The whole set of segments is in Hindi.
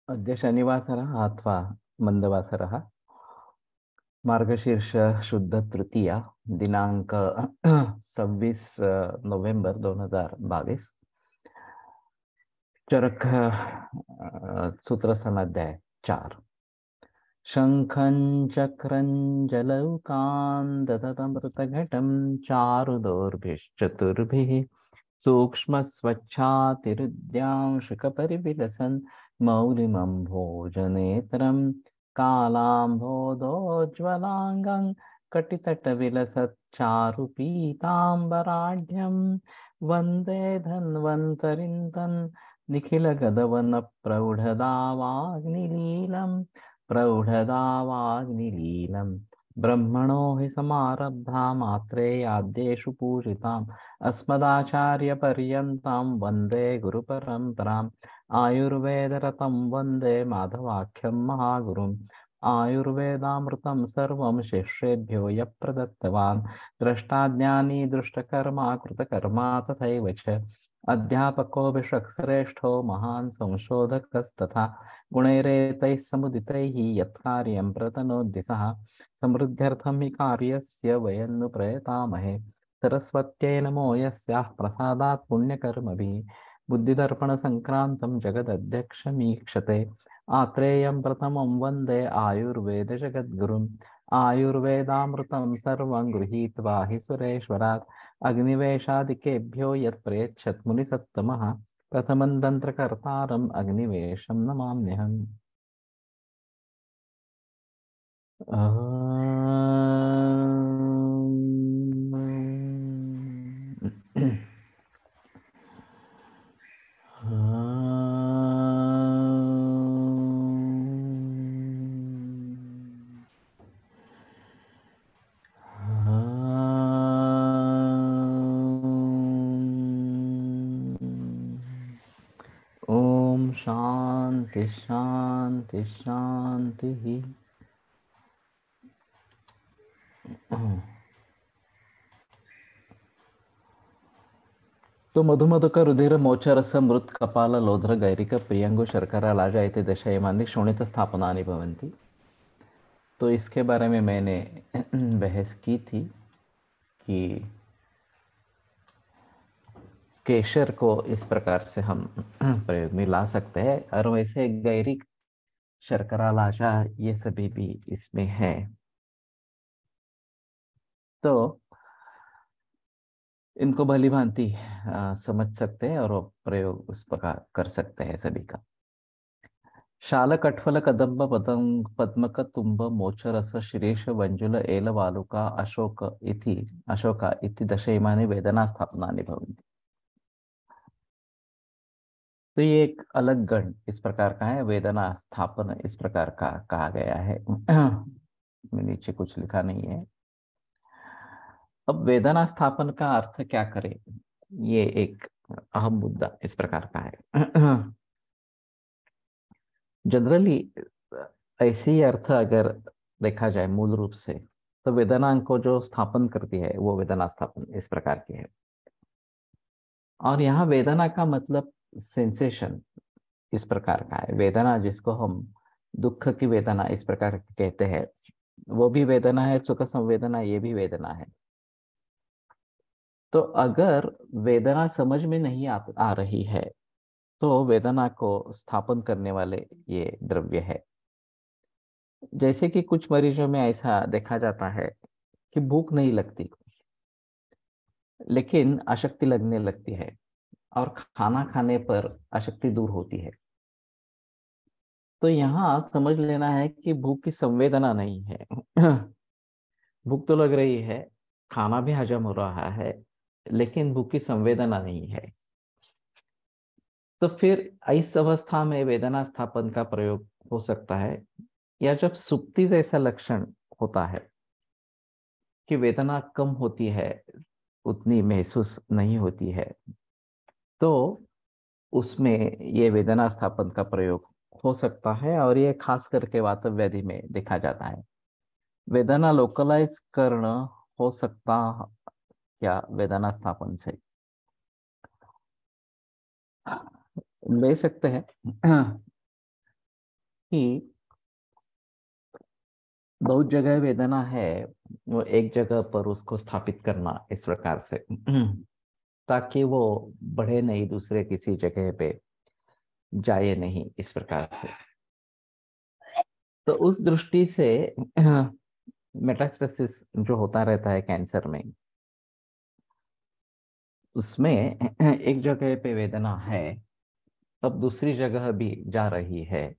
अद्य शनिवासरः अथवा मन्दवासरः मार्गशीर्ष शुद्ध तृतीया दिनांक 26 नोव्हेंबर 2022 चरक सूत्रसनाध्याय 4 शंखं चक्रं जलौकान् ददतमृतघटं चारुदोर्भिश्चतुर्भिः सूक्ष्मस्वच्छातिरुद्यांशुकपरिविलसन् मौलिमं भोजनेत्रं कालाम्भोदोज्ज्वलाङ्गं कटितटविलसच्चारुपीताम्बराढ्यं वन्दे धन्वन्तरिं तन् निखिलगदवनप्रौढदावाग्निलीलं प्रौढदावाग्निलीलं ब्रह्मणो हि समारब्धा मात्रेयाद्येषु पूजिताम् अस्मदाचार्यपर्यन्तां वन्दे गुरुपरम्पराम् आयुर्वेदरतं वन्दे माधवाख्यं महागुरुम् आयुर्वेदामृतं सर्वं शिष्येभ्यो यः प्रदत्तवान् द्रष्टाज्ञानी दृष्टकर्मा कृतकर्मा तथैव च अध्यापको विषक्श्रेष्ठो महान् संशोधकस्तथा गुणैरेतैः समुदितैः यत्कार्यं प्रतनोति सः समृद्ध्यर्थं हि कार्यस्य वयं नु प्रयतामहे सरस्वत्यै नमो यस्याः प्रसादात् पुण्यकर्मभिः बुद्धिदर्पणसङ्क्रान्तं जगदध्यक्षमीक्षते आत्रेयं प्रथमं वन्दे आयुर्वेदजगद्गुरुम् आयुर्वेदामृतं सर्वं गृहीत्वा हि सुरेश्वरात् अग्निवेशादिकेभ्यो यत् प्रयच्छत् मुनिसत्तमः प्रथमं तन्त्रकर्तारम् अग्निवेशं नमाम्यहम्। ओम शांति शांति शांति। तो मधुमधुक रुधिर मोचरस मृत कपाल लोध्र गैरिक प्रियंगु शर्करा लाजा इति दशयमानि शोणित स्थापनानि भवन्ति। तो इसके बारे में मैंने बहस की थी कि केशर को इस प्रकार से हम प्रयोग में ला सकते हैं और वैसे गैरिक शर्करा लाजा ये सभी भी इसमें है। तो इनको भली भांति समझ सकते हैं और प्रयोग उस प्रकार कर सकते हैं सभी का। शाल कटफल कदम्ब पतंग पद्मक तुम्ब मोचरस शिरीष वंजुल एल वालुका अशोका इति दशैमानि वेदना स्थापनानि भवन्ति। तो ये एक अलग गण इस प्रकार का है, वेदना स्थापन इस प्रकार का कहा गया है। नीचे कुछ लिखा नहीं है। अब वेदना स्थापन का अर्थ क्या करें, ये एक अहम मुद्दा इस प्रकार का है। जनरली ऐसे ही अर्थ अगर देखा जाए मूल रूप से, तो वेदना को जो स्थापन करती है वो वेदना स्थापन इस प्रकार की है। और यहाँ वेदना का मतलब सेंसेशन इस प्रकार का है। वेदना जिसको हम दुख की वेदना इस प्रकार की कहते हैं, वो भी वेदना है। सुख संवेदना ये भी वेदना है। तो अगर वेदना समझ में नहीं आ रही है तो वेदना को स्थापन करने वाले ये द्रव्य है। जैसे कि कुछ मरीजों में ऐसा देखा जाता है कि भूख नहीं लगती लेकिन अशक्ति लगने लगती है, और खाना खाने पर अशक्ति दूर होती है। तो यहाँ समझ लेना है कि भूख की संवेदना नहीं है। भूख तो लग रही है, खाना भी हजम हो रहा है, लेकिन भूख की संवेदना नहीं है। तो फिर इस अवस्था में वेदना स्थापन का प्रयोग हो सकता है, या जब सुप्ति जैसा लक्षण होता है कि वेदना कम होती है, उतनी महसूस नहीं होती है, तो उसमें ये वेदना स्थापन का प्रयोग हो सकता है। और ये खास करके वातव व्याधि में देखा जाता है। वेदना लोकलाइज करना हो सकता क्या वेदना स्थापन से ले सकते हैं। कि बहुत जगह वेदना है, वो एक जगह पर उसको स्थापित करना इस प्रकार से ताकि वो बढ़े नहीं, दूसरे किसी जगह पे जाए नहीं इस प्रकार से। तो उस दृष्टि से मेटास्टेसिस जो होता रहता है कैंसर में, उसमें एक जगह पे वेदना है, अब दूसरी जगह भी जा रही है,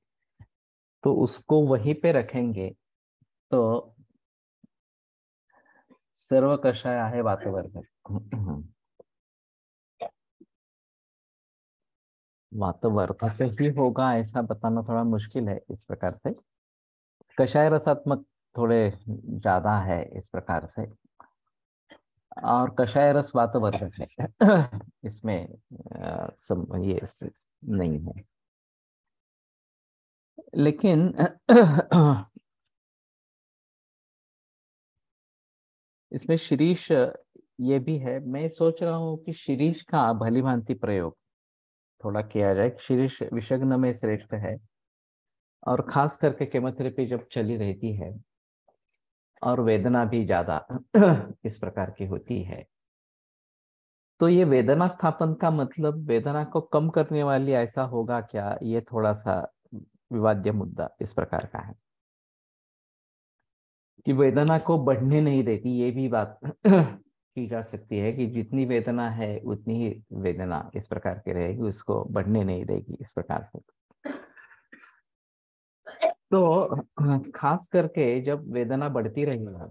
तो उसको वहीं पे रखेंगे तो सर्व कषाय आहे वातवर्धक। वातवर्धक ही होगा ऐसा बताना थोड़ा मुश्किल है इस प्रकार से। कषाय रसात्मक थोड़े ज्यादा है इस प्रकार से, और कषाय रस वातवर्धक है। इसमें नहीं है, लेकिन इसमें शिरीष ये भी है। मैं सोच रहा हूँ कि शिरीष का भली भांति प्रयोग थोड़ा किया जाए। शिरीष विषग्न में श्रेष्ठ है, और खास करके केमोथेरेपी जब चली रहती है और वेदना भी ज्यादा इस प्रकार की होती है, तो ये वेदना स्थापन का मतलब वेदना को कम करने वाली ऐसा होगा क्या, ये थोड़ा सा विवाद्य मुद्दा इस प्रकार का है। कि वेदना को बढ़ने नहीं देती, ये भी बात की जा सकती है कि जितनी वेदना है उतनी ही वेदना इस प्रकार की रहेगी, उसको बढ़ने नहीं देगी इस प्रकार से। तो खास करके जब वेदना बढ़ती रहेगी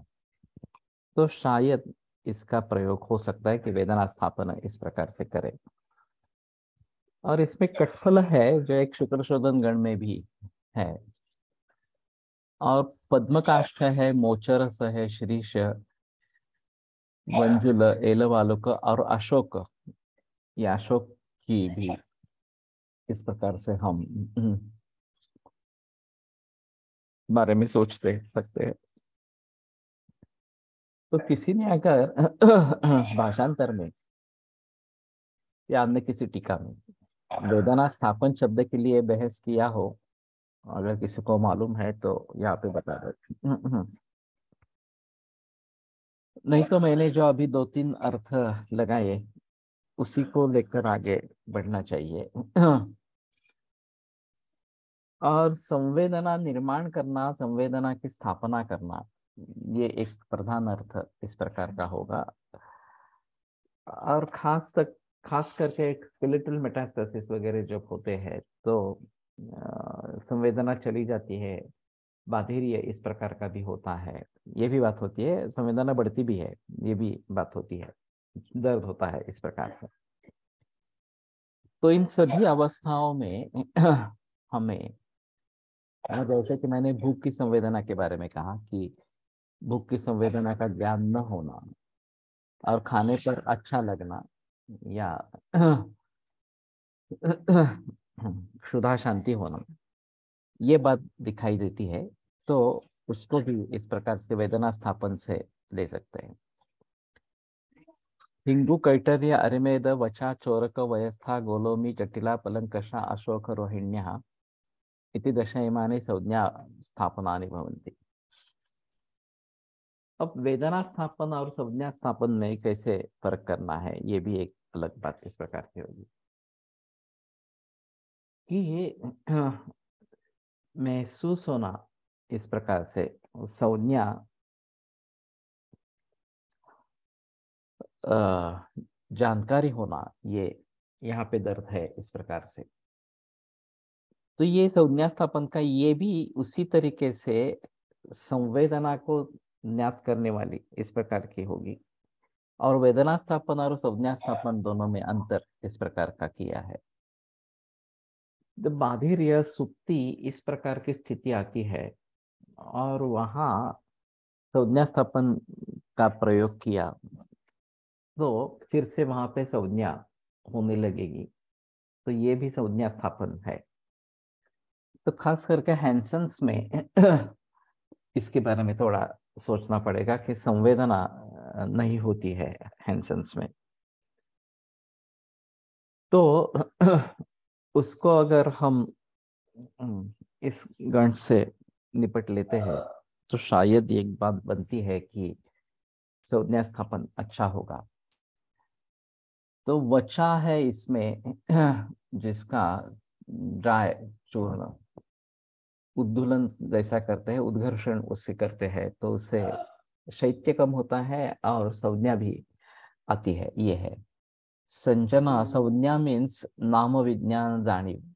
तो शायद इसका प्रयोग हो सकता है कि वेदना स्थापन इस प्रकार से करे। और इसमें कटफल है जो एक शुक्रशोधन गण में भी है, और पद्मकाष्ठ है, मोचरस है, शीरीष, मंजुल, एलवालुक और अशोक। ये अशोक की भी इस प्रकार से हम बारे में सोचते सकते हैं। तो किसी ने अगर भाषांतर में या अन्य किसी टीका में वेदना स्थापन शब्द के लिए बहस किया हो, अगर किसी को मालूम है तो यहाँ पे बता दो। नहीं तो मैंने जो अभी दो तीन अर्थ लगाए उसी को लेकर आगे बढ़ना चाहिए। और संवेदना निर्माण करना, संवेदना की स्थापना करना, ये एक प्रधान अर्थ इस प्रकार का होगा। और खास करके एक स्केलेटल मेटास्टेसिस वगैरह जब होते हैं तो संवेदना चली जाती है, बाधिर्य इस प्रकार का भी होता है, ये भी बात होती है, संवेदना बढ़ती भी है, ये भी बात होती है, दर्द होता है इस प्रकार से। तो इन सभी अवस्थाओं में हमें, जैसे कि मैंने भूख की संवेदना के बारे में कहा कि भूख की संवेदना का ज्ञान न होना और खाने पर अच्छा लगना या क्षुधा शांति होना, ये बात दिखाई देती है, तो उसको भी इस प्रकार से वेदना स्थापन से ले सकते हैं। हिंगु कैटर्य अरिमेद वचा चोरक वयस्था गोलोमी जटिला पलंकषा अशोक रोहिण्यः इति दश इमानि संज्ञा स्थापनानि भवन्ति। अब वेदना स्थापन और संज्ञा स्थापन में कैसे फर्क करना है, ये भी एक अलग बात इस प्रकार की होगी कि ये महसूस होना इस प्रकार से, संज्ञा जानकारी होना, ये यहाँ पे दर्द है इस प्रकार से। तो ये संज्ञा स्थापन का ये भी उसी तरीके से संवेदना को ज्ञात करने वाली इस प्रकार की होगी, और वेदना स्थापन और संज्ञा स्थापन दोनों में अंतर इस प्रकार का किया है। जब बाधिर या सुप्ति इस प्रकार की स्थिति आती है और वहां संज्ञा स्थापन का प्रयोग किया, तो फिर से वहां पे संज्ञा होने लगेगी, तो ये भी संज्ञा स्थापन है। तो खास करके हैंसन्स में इसके बारे में थोड़ा सोचना पड़ेगा कि संवेदना नहीं होती है हैंसन्स में। तो उसको अगर हम इस गण से निपट लेते हैं तो शायद एक बात बनती है कि संज्ञा स्थापन अच्छा होगा। तो वचा है इसमें जिसका ड्राई चूर्ण उद्दुलन जैसा करते हैं, उद्घर्षण उससे करते हैं, तो उससे शैत्य कम होता है और संज्ञा भी आती है। ये है संजना। संज्ञा मीन्स नाम विज्ञान जानिव।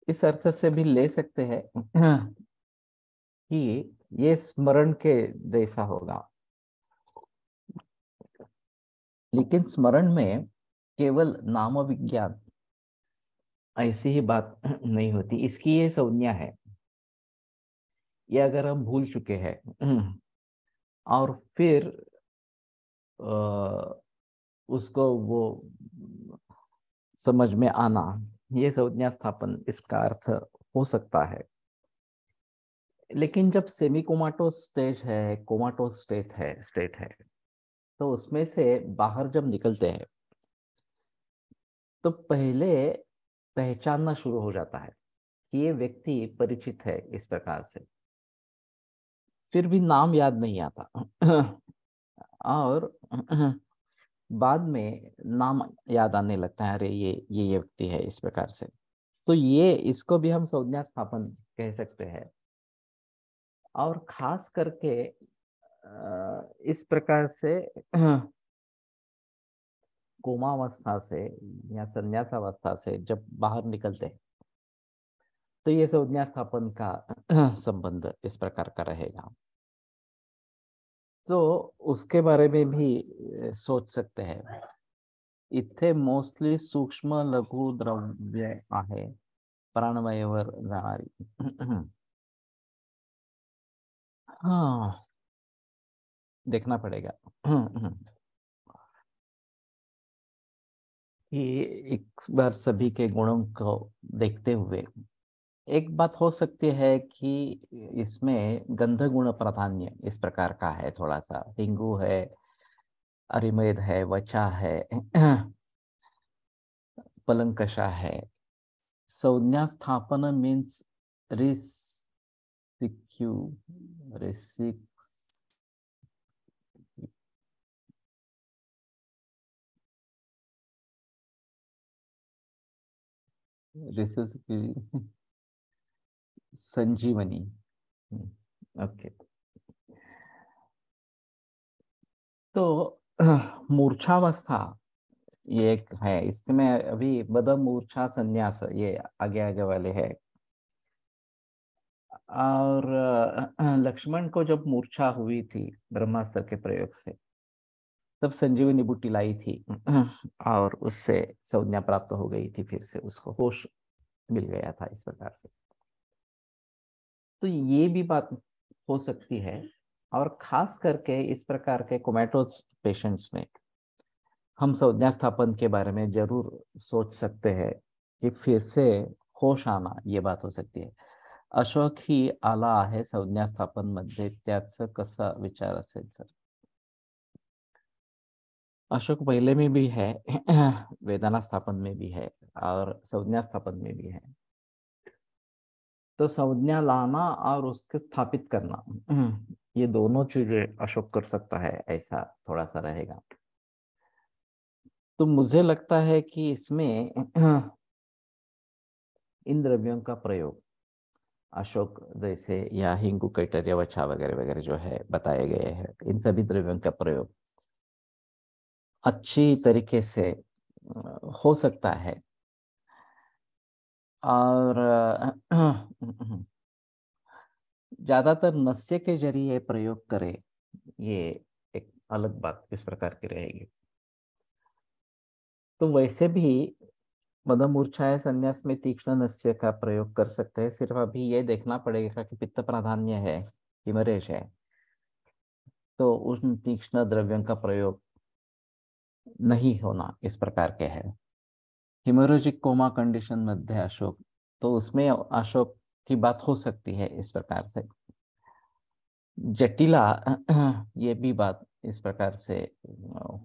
इस अर्थ से भी ले सकते हैं कि ये स्मरण के जैसा होगा, लेकिन स्मरण में केवल नाम विज्ञान ऐसी ही बात नहीं होती। इसकी ये संज्ञा है। ये अगर हम भूल चुके हैं और फिर अ, उसको वो समझ में आना, ये संज्ञा स्थापन इसका अर्थ हो सकता है। लेकिन जब सेमी कोमाटोस स्टेज है, कोमाटोस स्टेट है, तो उसमें से बाहर जब निकलते हैं तो पहले पहचानना शुरू हो जाता है कि ये व्यक्ति परिचित है इस प्रकार से। फिर भी नाम याद नहीं आता और बाद में नाम याद आने लगता है, अरे ये व्यक्ति है इस प्रकार से। तो ये इसको भी हम संज्ञा स्थापन कह सकते हैं। और खास करके इस प्रकार से कोमावस्था से या संन्यासावस्था से जब बाहर निकलते हैं तो ये संज्ञा स्थापन का संबंध इस प्रकार का रहेगा। तो उसके बारे में भी सोच सकते हैं। इथे मोस्टली सूक्ष्म लघु द्रव्य आहे प्राणवायूवर जाणारी। हाँ, देखना पड़ेगा कि एक बार सभी के गुणों को देखते हुए एक बात हो सकती है कि इसमें गंध गुण प्राधान्य इस प्रकार का है, थोड़ा सा हिंगू है, अरिमेद है, वचा है, पलंकशा है। संज्ञा स्थापन मीन्स रिसिक्यू रिसिक्स रिसिक्यू संजीवनी। ओके। तो मूर्छावस्था ये एक है, इसमें अभी बद मूर्छा संन्यास ये आगे आगे वाले है। और लक्ष्मण को जब मूर्छा हुई थी ब्रह्मास्त्र के प्रयोग से, तब संजीवनी बूटी लाई थी और उससे संज्ञा प्राप्त हो गई थी, फिर से उसको होश मिल गया था इस प्रकार से। तो ये भी बात हो सकती है। और खास करके इस प्रकार के कोमेटोस पेशेंट्स में हम संज्ञा स्थापन के बारे में जरूर सोच सकते हैं कि फिर से होश आना ये बात हो सकती है। अशोक ही आला आहे संज्ञा स्थापन मध्ये, त्याचं कसा विचार असेल सर? अशोक पहले में भी है वेदना स्थापन में भी है और संज्ञा स्थापन में भी है। तो संज्ञा लाना और उसके स्थापित करना ये दोनों चीजें अशोक कर सकता है, ऐसा थोड़ा सा रहेगा। तो मुझे लगता है कि इसमें इन द्रव्यों का प्रयोग अशोक जैसे या हिंगू कैटरिया वछा वगैरह वगैरह जो है बताए गए हैं, इन सभी द्रव्यों का प्रयोग अच्छी तरीके से हो सकता है। और ज्यादातर नस्य के जरिए प्रयोग करें, ये एक अलग बात इस प्रकार की रहेगी। तो वैसे भी मदमूर्छाया संन्यास में तीक्ष्ण नस्य का प्रयोग कर सकते हैं। सिर्फ अभी ये देखना पड़ेगा कि पित्त प्राधान्य है, हिमरेश है, तो उन तीक्ष्ण द्रव्यों का प्रयोग नहीं होना इस प्रकार के है। हिमोरेजिक कोमा कंडीशन मध्ये अशोक, तो उसमें अशोक की बात हो सकती है इस प्रकार से। जटिला ये भी बात इस प्रकार से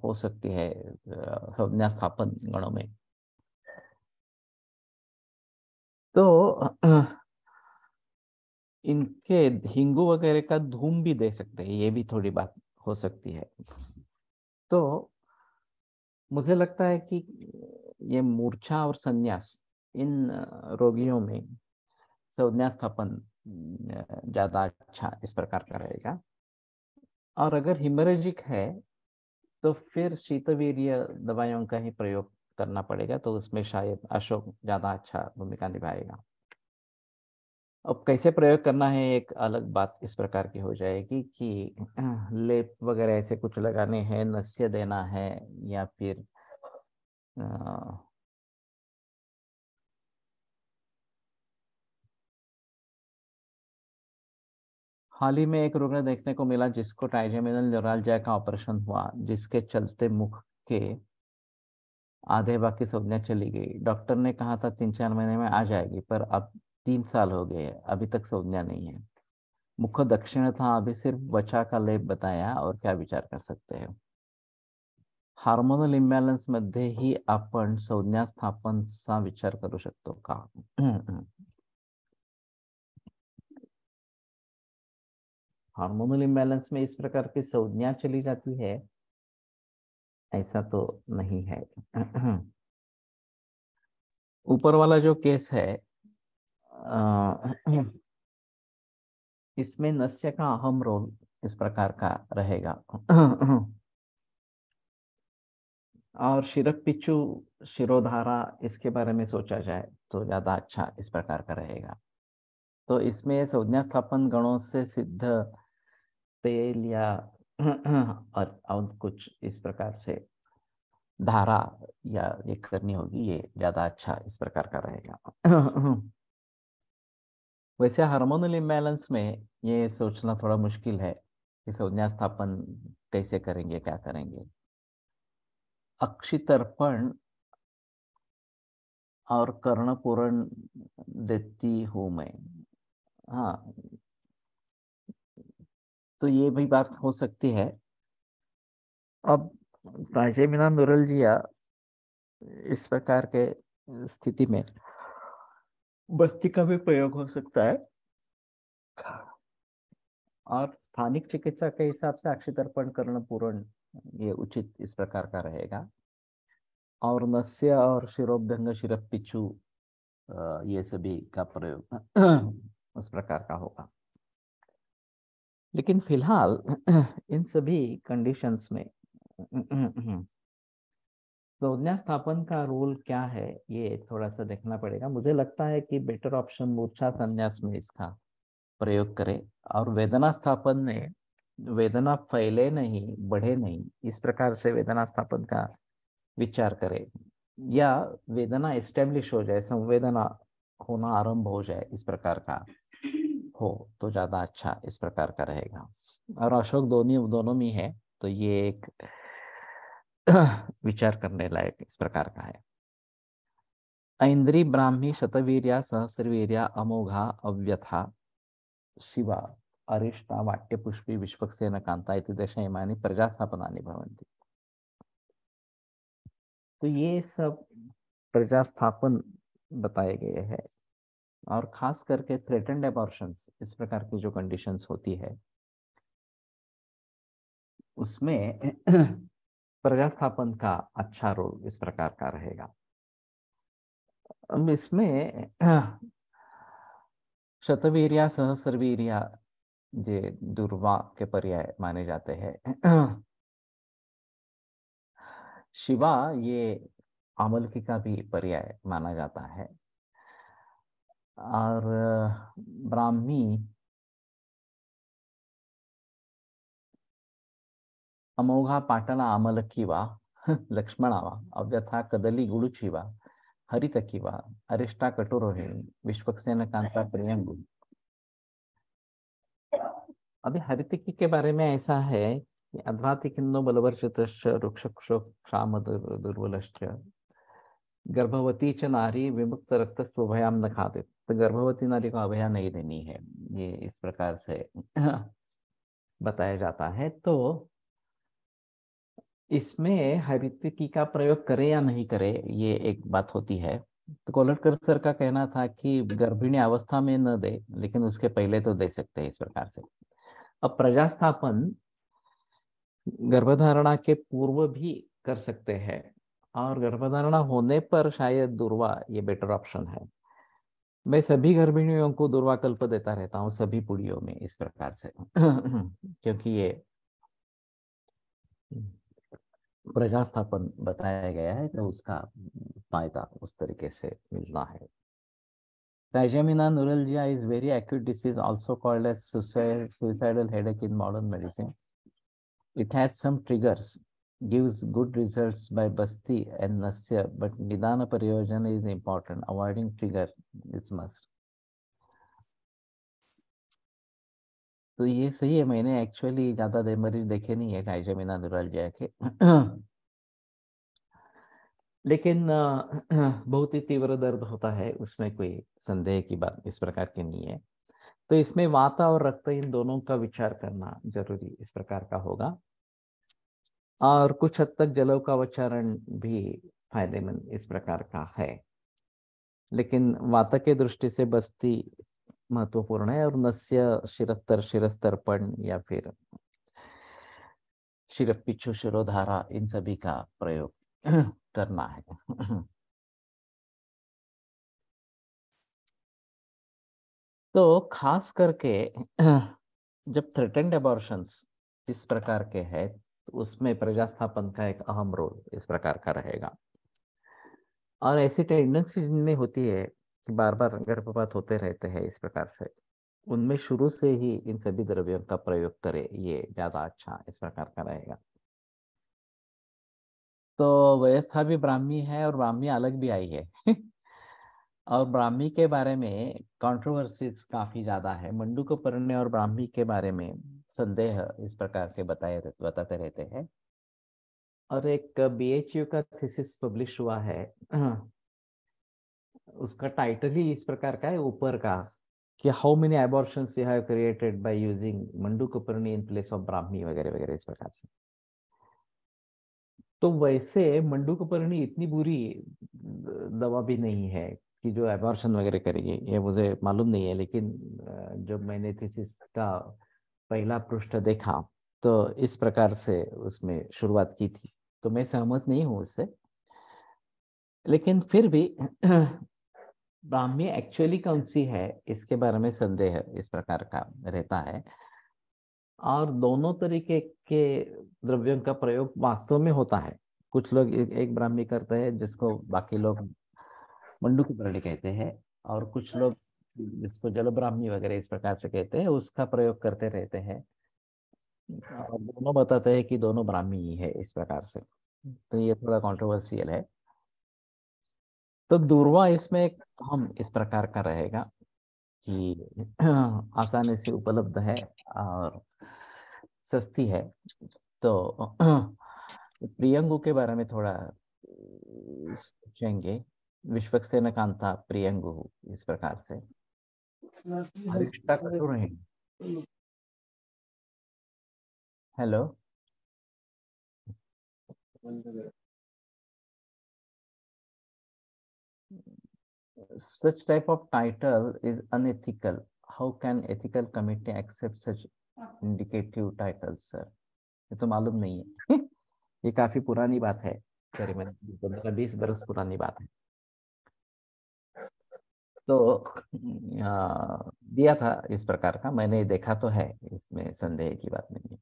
हो सकती है संज्ञा स्थापन गणों में। तो इनके हिंगू वगैरह का धूम भी दे सकते हैं, ये भी थोड़ी बात हो सकती है। तो मुझे लगता है कि ये मूर्छा और संन्यास, इन रोगियों में संज्ञा स्थापन ज्यादा अच्छा इस प्रकार का रहेगा। और अगर हिमोरेजिक है तो फिर शीतवीर्य दवाइयों का ही प्रयोग करना पड़ेगा, तो उसमें शायद अशोक ज्यादा अच्छा भूमिका निभाएगा। अब कैसे प्रयोग करना है एक अलग बात इस प्रकार की हो जाएगी कि लेप वगैरह ऐसे कुछ लगाने हैं, नस्य देना है, या फिर अ, हाल ही में एक रुग्ण देखने को मिला जिसको ट्राइजेमिनल न्यूरालजिया का ऑपरेशन हुआ, जिसके चलते मुख के आधे भाग की संज्ञा चली गई। डॉक्टर ने कहा था 3-4 महीने में आ जाएगी, पर अब 3 साल हो गए, अभी तक संज्ञा नहीं है। मुख दक्षिण था, अभी सिर्फ वचा का लेप बताया, और क्या विचार कर सकते हैं? हार्मोनल इम्बॅलन्स मध्ये ही आपण संज्ञा स्थापनचा विचार करू शकतो का? हार्मोनल इम्बैलेंस में इस प्रकार की संज्ञा चली जाती है, ऐसा तो नहीं है। ऊपर वाला जो केस है, अ, इसमें नस्य का अहम रोल इस प्रकार का रहेगा। और शिरक पिच्चू, शिरोधारा, इसके बारे में सोचा जाए तो ज्यादा अच्छा इस प्रकार का रहेगा। तो इसमें संज्ञा स्थापन गणों से सिद्ध तेल या और कुछ इस प्रकार से धारा या ये करनी होगी, ये ज्यादा अच्छा इस प्रकार का रहेगा। वैसे हार्मोनल इम्बैलेंस में ये सोचना थोड़ा मुश्किल है कि संज्ञा स्थापन कैसे करेंगे, क्या करेंगे। अक्षितर्पण और कर्णपूरण देती हूँ मैं। हाँ, तो ये भी बात हो सकती है। अब ट्राइजेमिना न्यूरल्जिया इस प्रकार के स्थिति में बस्ती का भी प्रयोग हो सकता है, और स्थानिक चिकित्सा के हिसाब से अक्षितर्पण कर्णपूरण ये उचित इस प्रकार का रहेगा। और नस्य और शिरोभ्यंग शिरपिच्छु, ये सभी का प्रयोग उस प्रकार का होगा। लेकिन फिलहाल इन सभी कंडीशंस में संज्ञा स्थापन का रोल क्या है, ये थोड़ा सा देखना पड़ेगा। मुझे लगता है कि बेटर ऑप्शन मूर्छा संन्यास में इसका प्रयोग करें, और वेदना स्थापन में वेदना फैले नहीं, बढ़े नहीं, इस प्रकार से वेदना स्थापन का विचार करें, या वेदना एस्टेब्लिश हो जाए, संवेदना होना आरंभ हो जाए, इस प्रकार का हो तो ज्यादा अच्छा इस प्रकार का रहेगा। और अशोक दोनों दोनों में है, तो ये एक विचार करने लायक इस प्रकार का है। ऐन्द्री ब्राह्मी शतवीर्या सहस्रवीर्या अमोघा अव्यथा शिवा अरिष्टा वाट्यपुष्पी विश्वक्सेन कांता इति दश इमानि प्रजास्थापनानि भवन्ति। तो ये सब प्रजास्थापन बताए गए हैं। और खास करके थ्रेटेंड एबॉर्शंस, इस प्रकार की जो कंडीशंस होती है उसमें प्रजास्थापन का अच्छा रोल इस प्रकार का रहेगा। अब इसमें शतवीर्या सहस्रवीर्या ये दुर्वा के पर्याय माने जाते हैं। शिवा ये आमलकी का भी पर्याय माना जाता है। और ब्राह्मी अमोघा पाटला आमलकीवा लक्ष्मणावा अव्यथा कदली गुड़ुचीवा हरितकीवा अरिष्टा कटुरोहिणी विश्वक्सेन कांता प्रियंगु। अभी हरितकी के बारे में ऐसा है कि अध्वाति किन्नो बलवर्चितश्च रुक्षक्षो क्षाम दुर्बलश्च गर्भवती च नारी विमुक्त रक्तस्व अभयाम न खाते। तो गर्भवती नारी को अभया नहीं देनी है, ये इस प्रकार से बताया जाता है। तो इसमें हरितकी का प्रयोग करें या नहीं करें, ये एक बात होती है। तो कोलटकर सर का कहना था कि गर्भिणी अवस्था में न दे, लेकिन उसके पहले तो दे सकते हैं इस प्रकार से। अब प्रजास्थापन गर्भधारणा के पूर्व भी कर सकते हैं, और गर्भधारणा होने पर शायद दूर्वा ये बेटर ऑप्शन है। मैं सभी गर्भिणियों को दूर्वाकल्प देता रहता हूँ, सभी पुड़ियों में इस प्रकार से क्योंकि ये प्रजास्थापन बताया गया है तो उसका फायदा उस तरीके से मिलना है। Trigemina neuralgia is very acute disease, also called as suicidal headache in modern medicine. It has some triggers, gives good results by Basti and Nasya, but Nidana Pariyojana is important. Avoiding trigger is must. तो ये सही है, मैंने एक्चुअली ज्यादा मरीज देखे नहीं है ट्राइजेमिना न्यूरल्जिया के लेकिन बहुत ही तीव्र दर्द होता है, उसमें कोई संदेह की बात इस प्रकार की नहीं है। तो इसमें वाता और रक्त इन दोनों का विचार करना जरूरी इस प्रकार का होगा, और कुछ हद तक जलों का उच्चारण भी फायदेमंद इस प्रकार का है। लेकिन वाता के दृष्टि से बस्ती महत्वपूर्ण है, और नस्य शिरस्तर शिरस्तर्पण या फिर शिरपिच्छु शिरोधारा इन सभी का प्रयोग करना है। तो खास करके जब थ्रेटेंड एबॉर्शंस इस प्रकार के हैं तो उसमें प्रजास्थापन का एक अहम रोल इस प्रकार का रहेगा। और ऐसी टेंडेंसी जिनमें होती है कि बार बार गर्भपात होते रहते हैं इस प्रकार से, उनमें शुरू से ही इन सभी द्रव्यों का प्रयोग करें, ये ज्यादा अच्छा इस प्रकार का रहेगा। तो व्यवस्था भी ब्राह्मी है और ब्राह्मी अलग भी आई है और ब्राह्मी के बारे में कंट्रोवर्सीज काफी ज्यादा है। मंडूकपर्णी और ब्राह्मी के बारे में संदेह इस प्रकार के बताते रहते हैं। और एक बीएचयू का थीसिस पब्लिश हुआ है, उसका टाइटल ही इस प्रकार का है ऊपर का, कि how many abortions you have created by using मंडूकपर्णी इन प्लेस ऑफ ब्राह्मी वगैरह वगैरह इस प्रकार से। तो वैसे मंडूकपर्णी इतनी बुरी दवा भी नहीं है कि जो एबॉर्शन वगैरह करेगी, ये मुझे मालूम नहीं है। लेकिन जब मैंने थीसिस का पहला पृष्ठ देखा तो इस प्रकार से उसमें शुरुआत की थी, तो मैं सहमत नहीं हूँ उससे। लेकिन फिर भी ब्राह्मी एक्चुअली कौन सी है इसके बारे में संदेह इस प्रकार का रहता है। और दोनों तरीके के द्रव्यों का प्रयोग वास्तव में होता है। कुछ लोग एक ब्राह्मी करते हैं जिसको बाकी लोग मंडूकपर्णी कहते हैं, और कुछ लोग जिसको जल ब्राह्मी वगैरह इस प्रकार से कहते हैं उसका प्रयोग करते रहते हैं। और दोनों बताते हैं कि दोनों ब्राह्मी ही है इस प्रकार से। तो ये थोड़ा कंट्रोवर्शियल है। तो दूर्वा इसमें एक हम इस प्रकार का रहेगा कि आसानी से उपलब्ध है और सस्ती है। तो प्रियंगु के बारे में थोड़ा सोचेंगे। विश्वक्सेन कांता प्रियंगु इस प्रकार से अरिष्टा कठोर है। Hello. Such type of title is unethical. How can ethical committee accept such indicative titles, sir? ये तो मालूम नहीं है। ये काफी पुरानी बात है, करीबन 15-20 बरस पुरानी बात है। तो दिया था इस प्रकार का, मैंने देखा तो है, इसमें संदेह की बात नहीं है।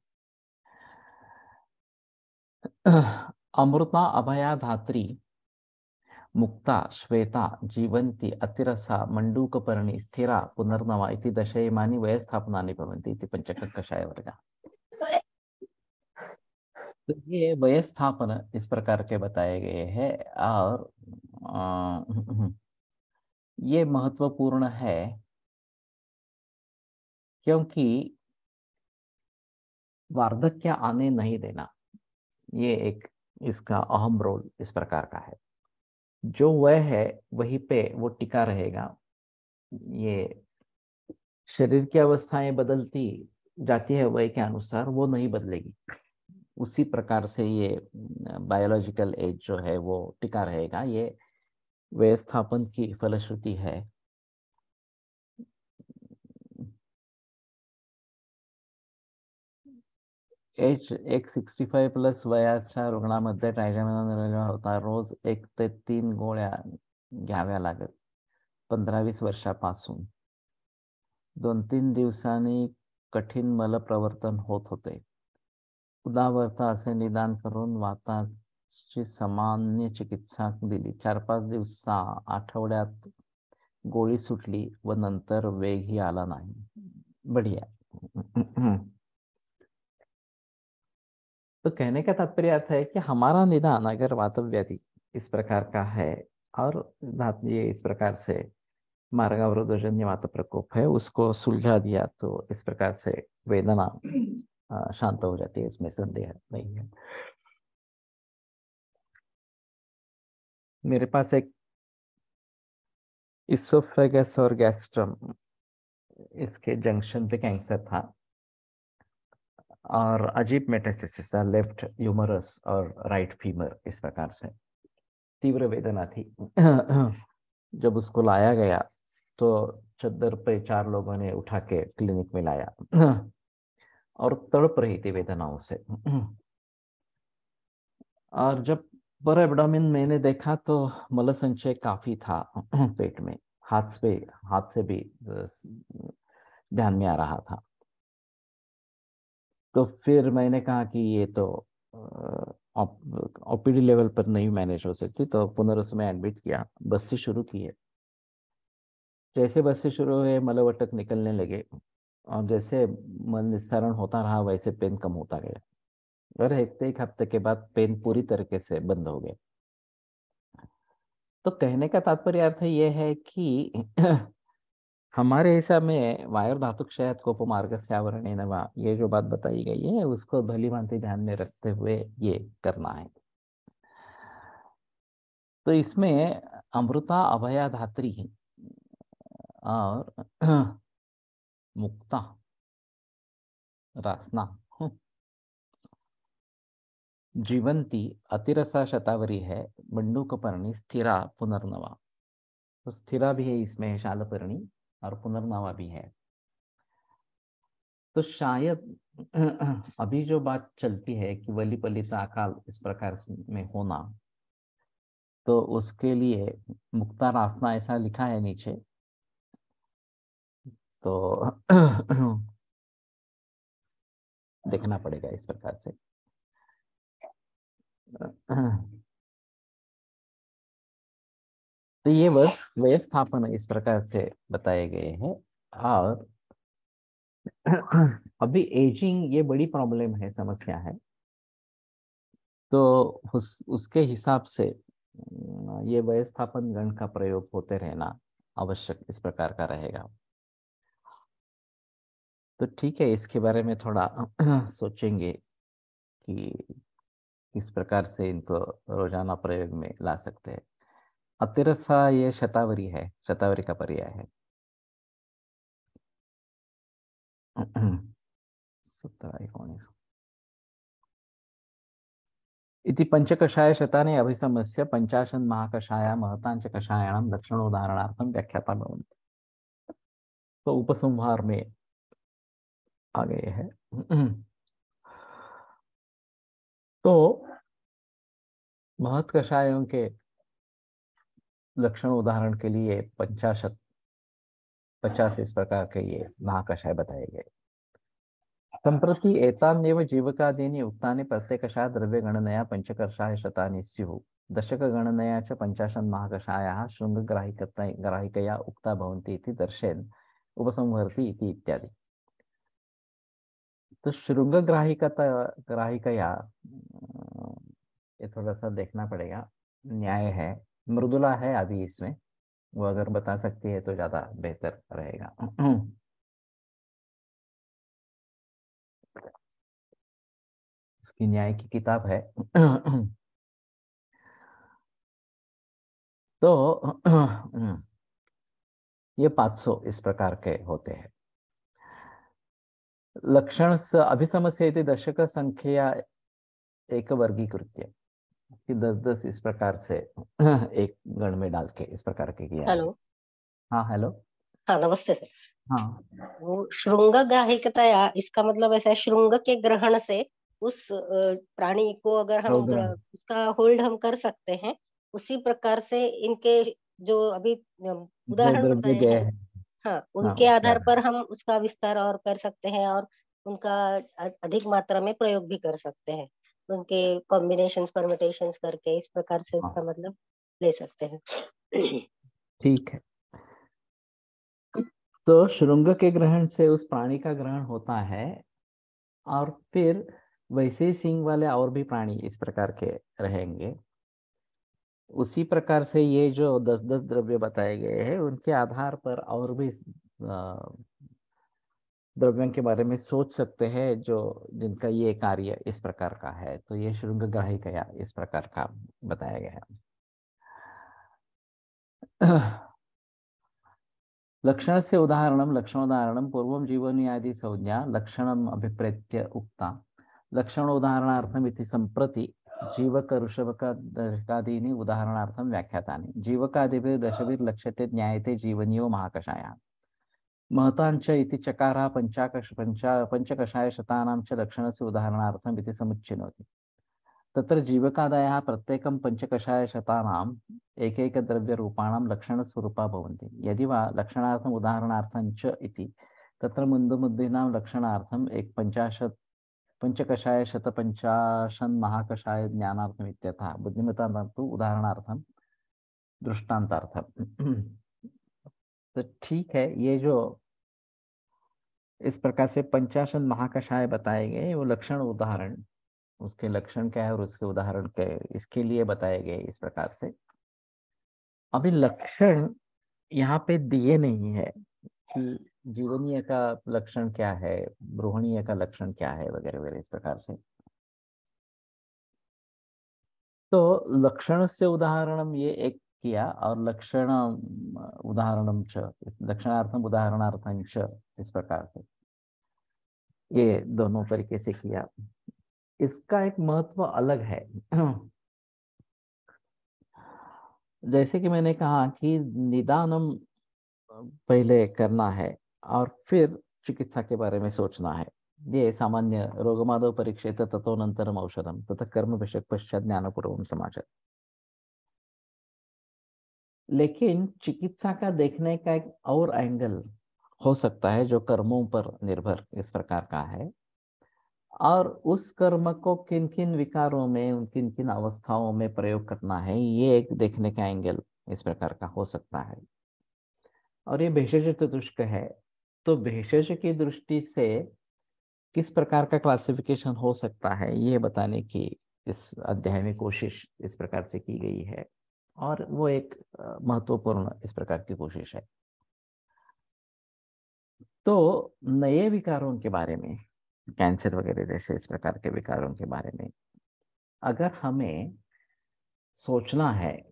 अमृता अभया धात्री मुक्ता श्वेता जीवन्ति अतिरसा मंडूकपर्णी स्थिरा पुनर्नवा इति दशयमानि वयस्थापनानि भवन्ति इति पंचककषायवर्गः। तो ये वयस्थापन इस प्रकार के बताए गए हैं। और ये महत्वपूर्ण है क्योंकि वार्धक्य आने नहीं देना, ये एक इसका अहम रोल इस प्रकार का है। जो वह है वहीं पे वो टिका रहेगा। ये शरीर की अवस्थाएं बदलती जाती है वय के अनुसार, वो नहीं बदलेगी। उसी प्रकार से ये बायोलॉजिकल एज जो है वो टिका रहेगा। ये व्यवस्थापन की फलश्रुति है। एज एक 65+ वयाच्या रुग्णामध्ये ट्रायजेमिनल होता रोज 1 ते 3 गोळ्या घ्याव्या लागत 15-20 वर्षापासून 2-3 दिवसांनी कठीण मलप्रवर्तन होत होते. उदावरता असे निदान करून वाताची सामान्य चिकित्सा दिली. 4-5 दिवसा आठवड्यात गोळी सुटली व नंतर वेगही आला नाही. बढ़िया. तो कहने का तात्पर्य अर्थ है कि हमारा निदान अगर वातव्याधि इस प्रकार का है और ये इस प्रकार से मार्गावरोधजन्य वात प्रकोप है, उसको सुलझा दिया तो इस प्रकार से वेदना शांत हो जाती है, इसमें संदेह नहीं है। मेरे पास एक इसोफेगस और गैस्ट्रम इसके जंक्शन पे कैंसर था और अजीब मेटास्टेसिस था, लेफ्ट ह्यूमरस और राइट फीमर, इस प्रकार से तीव्र वेदना थी। जब उसको लाया गया तो चद्दर पे 4 लोगों ने उठा के क्लिनिक में लाया और तड़प रही थी वेदनाओं से। और जब पर एब्डोमेन मैंने देखा तो मल संचय काफी था पेट में, हाथ से भी ध्यान में आ रहा था। तो फिर मैंने कहा कि ये तो ओपीडी लेवल पर नहीं मैनेज हो सकती, तो पुनः उसमें एडमिट किया, बस्ती शुरू की है। जैसे बस्ती शुरू हुए मलवटक निकलने लगे और जैसे मन निस्सारण होता रहा वैसे पेन कम होता गया और एक हफ्ते के बाद पेन पूरी तरीके से बंद हो गया। तो कहने का तात्पर्य अर्थ ये है कि हमारे हिसाब में वायर धातु क्षयत कोपमार्ग से आवरण नवा, ये जो बात बताई गई है उसको भली भांति ध्यान में रखते हुए ये करना है। तो इसमें अमृता, अभया, धात्री और मुक्ता, रासना, जीवंती, अतिरसा शतावरी है, मंडूकपर्णी, स्थिरा, पुनर्नवा। तो स्थिरा भी है इसमें, शालपर्णी, और पुनर्नवा भी है। तो शायद अभी जो बात चलती है कि वली पलिता अकाल इस प्रकार में होना, तो उसके लिए मुक्ता रासना ऐसा लिखा है नीचे, तो देखना पड़ेगा इस प्रकार से। तो ये बस व्यवस्थापन इस प्रकार से बताए गए हैं। और अभी एजिंग ये बड़ी प्रॉब्लम है, समस्या है, तो उसके हिसाब से ये व्यवस्थापन गण का प्रयोग होते रहना आवश्यक इस प्रकार का रहेगा। तो ठीक है, इसके बारे में थोड़ा सोचेंगे कि किस प्रकार से इनको रोजाना प्रयोग में ला सकते हैं। अतिरसा ये शतावरी है, शतावरी का पर्याय है। 17-19 इति पंचकषाय शतानि अभिसमस्य पंचाशन् महाकषाया महतांच कषायाणां लक्षणोदाहरणार्थं व्याख्याता भवन्ति। तो उपसंहार में आ गए हैं। तो महत कषायों के लक्षण उदाहरण के लिए 50 इस प्रकार के ये महाकषाय बताए गए। संप्रति एतान्येव जीवकादीनि उक्तानि प्रत्येकशः द्रव्यगणनया पंचकर्षाय शतानि स्युः। दशकगणनया च 50 महाकषायाः शृङ्गग्राहिकया उक्ता भवन्ति इति दर्शयन् उपसंहरति इति इत्यादि। तो ग्राहिकया ये थोड़ा सा देखना पड़ेगा, न्याय है, मृदुला है अभी इसमें, वो अगर बता सकती है तो ज्यादा बेहतर रहेगा। इसकी न्याय की किताब है। तो ये 500 इस प्रकार के होते हैं। लक्षण अभिसमस्य इति दशक संख्या एक वर्गीकृत्य। कि 10-10 इस प्रकार से एक गण में डाल के इस प्रकार के किया है। हेलो। हाँ हेलो। हाँ, नमस्ते सर। हाँ वो श्रृंग ग्राहिकतया, इसका मतलब ऐसा है, श्रृंग के ग्रहण से उस प्राणी को अगर हम रौद्र। उसका होल्ड हम कर सकते हैं, उसी प्रकार से इनके जो अभी जो उदाहरण द्रव्य बताए गए हैं, हैं। हाँ, हाँ उनके उसका आधार पर हम उसका विस्तार और कर सकते हैं, और उनका अधिक मात्रा में प्रयोग भी कर सकते हैं। उनके कॉम्बिनेशंस परम्यूटेशंस करके इस प्रकार से हाँ उसका मतलब ले सकते हैं। ठीक है। तो श्रृंग के ग्रहण से उस प्राणी का ग्रहण होता है, और फिर वैसे ही सींग वाले और भी प्राणी इस प्रकार के रहेंगे। उसी प्रकार से ये जो 10-10 द्रव्य बताए गए हैं उनके आधार पर और भी द्रव्यों के बारे में सोच सकते हैं, जो जिनका ये कार्य इस प्रकार का है। तो ये शृंगग्राही का इस प्रकार का बताया गया है। लक्षण से उदाहरणम लक्षणोदाहरणम पूर्वम जीवनी आदि संज्ञा लक्षणम अभिप्रेत्य उक्ता लक्षण उदाहरणार्थम इति संप्रति जीवक ऋषभक दशकादीनि उदाहरणार्थम व्याख्यातानि जीवकादिभिः दशभिर्लक्ष्यते ज्ञायते जीवनियो महाकषायः महतांच इति चकारः पंचकषाय शतानां च लक्षणस्य उदाहरणार्थम इति समुच्चिनोति तत्र जीवकादयः प्रत्येकं पञ्चकषायशतानाम् एकैकद्रव्यरूपाणां लक्षणस्वरूपा भवन्ति यदि वा लक्षणार्थम् उदाहरणार्थं च इति तत्र मुन्दुबुद्धीनां लक्षणार्थम् एक 50 पञ्चकषायशतपञ्चाशन्महाकषाय ज्ञानार्थम् इत्यतः बुद्धिमतां तु उदाहरणार्थं दृष्टान्तार्थम्। तो ठीक है, ये जो इस प्रकार से 50 महाकषाय बताए गए वो लक्षण उदाहरण, उसके लक्षण क्या है और उसके उदाहरण क्या है, इसके लिए बताए गए इस प्रकार से। अभी लक्षण यहाँ पे दिए नहीं है कि जीवनीय का लक्षण क्या है, ब्रूहणीय का लक्षण क्या है, वगैरह वगैरह इस प्रकार से। तो लक्षण से उदाहरणम ये एक किया, और लक्षण उदाहरणम च, लक्षणार्थम उदाहरणार्थम च, इस प्रकार से ये दोनों तरीके से किया। इसका एक महत्व अलग है। जैसे कि मैंने कहा कि निदानम पहले करना है और फिर चिकित्सा के बारे में सोचना है। ये सामान्य रोगमादव परीक्षेत ततोनंतरम औषधम तथा कर्म विषयक पश्चात ज्ञानपूर्वम समाचार। लेकिन चिकित्सा का देखने का एक और एंगल हो सकता है जो कर्मों पर निर्भर इस प्रकार का है, और उस कर्म को किन किन विकारों में, किन किन अवस्थाओं में प्रयोग करना है, ये एक देखने का एंगल इस प्रकार का हो सकता है। और ये भेषज चतुष्क है, तो भेषज की दृष्टि से किस प्रकार का क्लासिफिकेशन हो सकता है ये बताने की इस अध्याय में कोशिश इस प्रकार से की गई है, और वो एक महत्वपूर्ण इस प्रकार की कोशिश है। तो नए विकारों के बारे में, कैंसर वगैरह जैसे इस प्रकार के विकारों के बारे में अगर हमें सोचना है,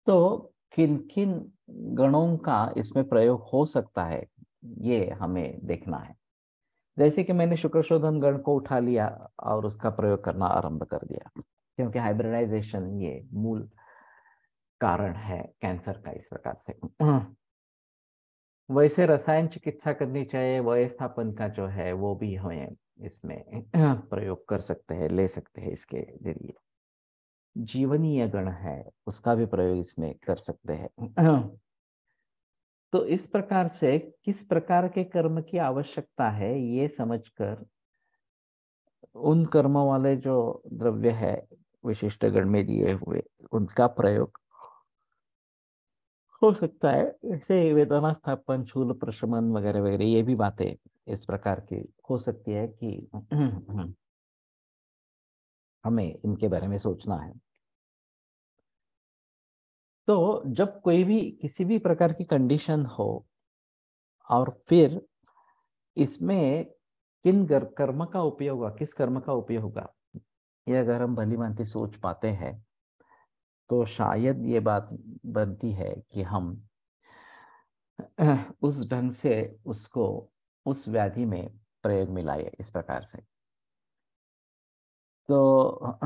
तो किन किन गणों का इसमें प्रयोग हो सकता है ये हमें देखना है। जैसे कि मैंने शुक्रशोधन गण को उठा लिया और उसका प्रयोग करना आरंभ कर दिया, क्योंकि हाइब्रिडाइजेशन ये मूल कारण है कैंसर का इस प्रकार से। वैसे रसायन चिकित्सा करनी चाहिए, व्यवस्थापन का जो है वो भी हमें इसमें प्रयोग कर सकते हैं, ले सकते हैं इसके जरिए। जीवनीय गण है उसका भी प्रयोग इसमें कर सकते हैं। तो इस प्रकार से किस प्रकार के कर्म की आवश्यकता है ये समझकर उन कर्म वाले जो द्रव्य है विशिष्ट गण में दिए हुए उनका प्रयोग हो सकता है। जैसे वेदना स्थापन, शूल प्रशमन वगैरह वगैरह, ये भी बातें इस प्रकार की हो सकती है कि हमें इनके बारे में सोचना है। तो जब कोई भी किसी भी प्रकार की कंडीशन हो, और फिर इसमें कर्म का उपयोग होगा, किस कर्म का उपयोग होगा, ये अगर हम भली भांति सोच पाते हैं तो शायद ये बात बनती है कि हम उस ढंग से उसको उस व्याधि में प्रयोग में लाए इस प्रकार से। तो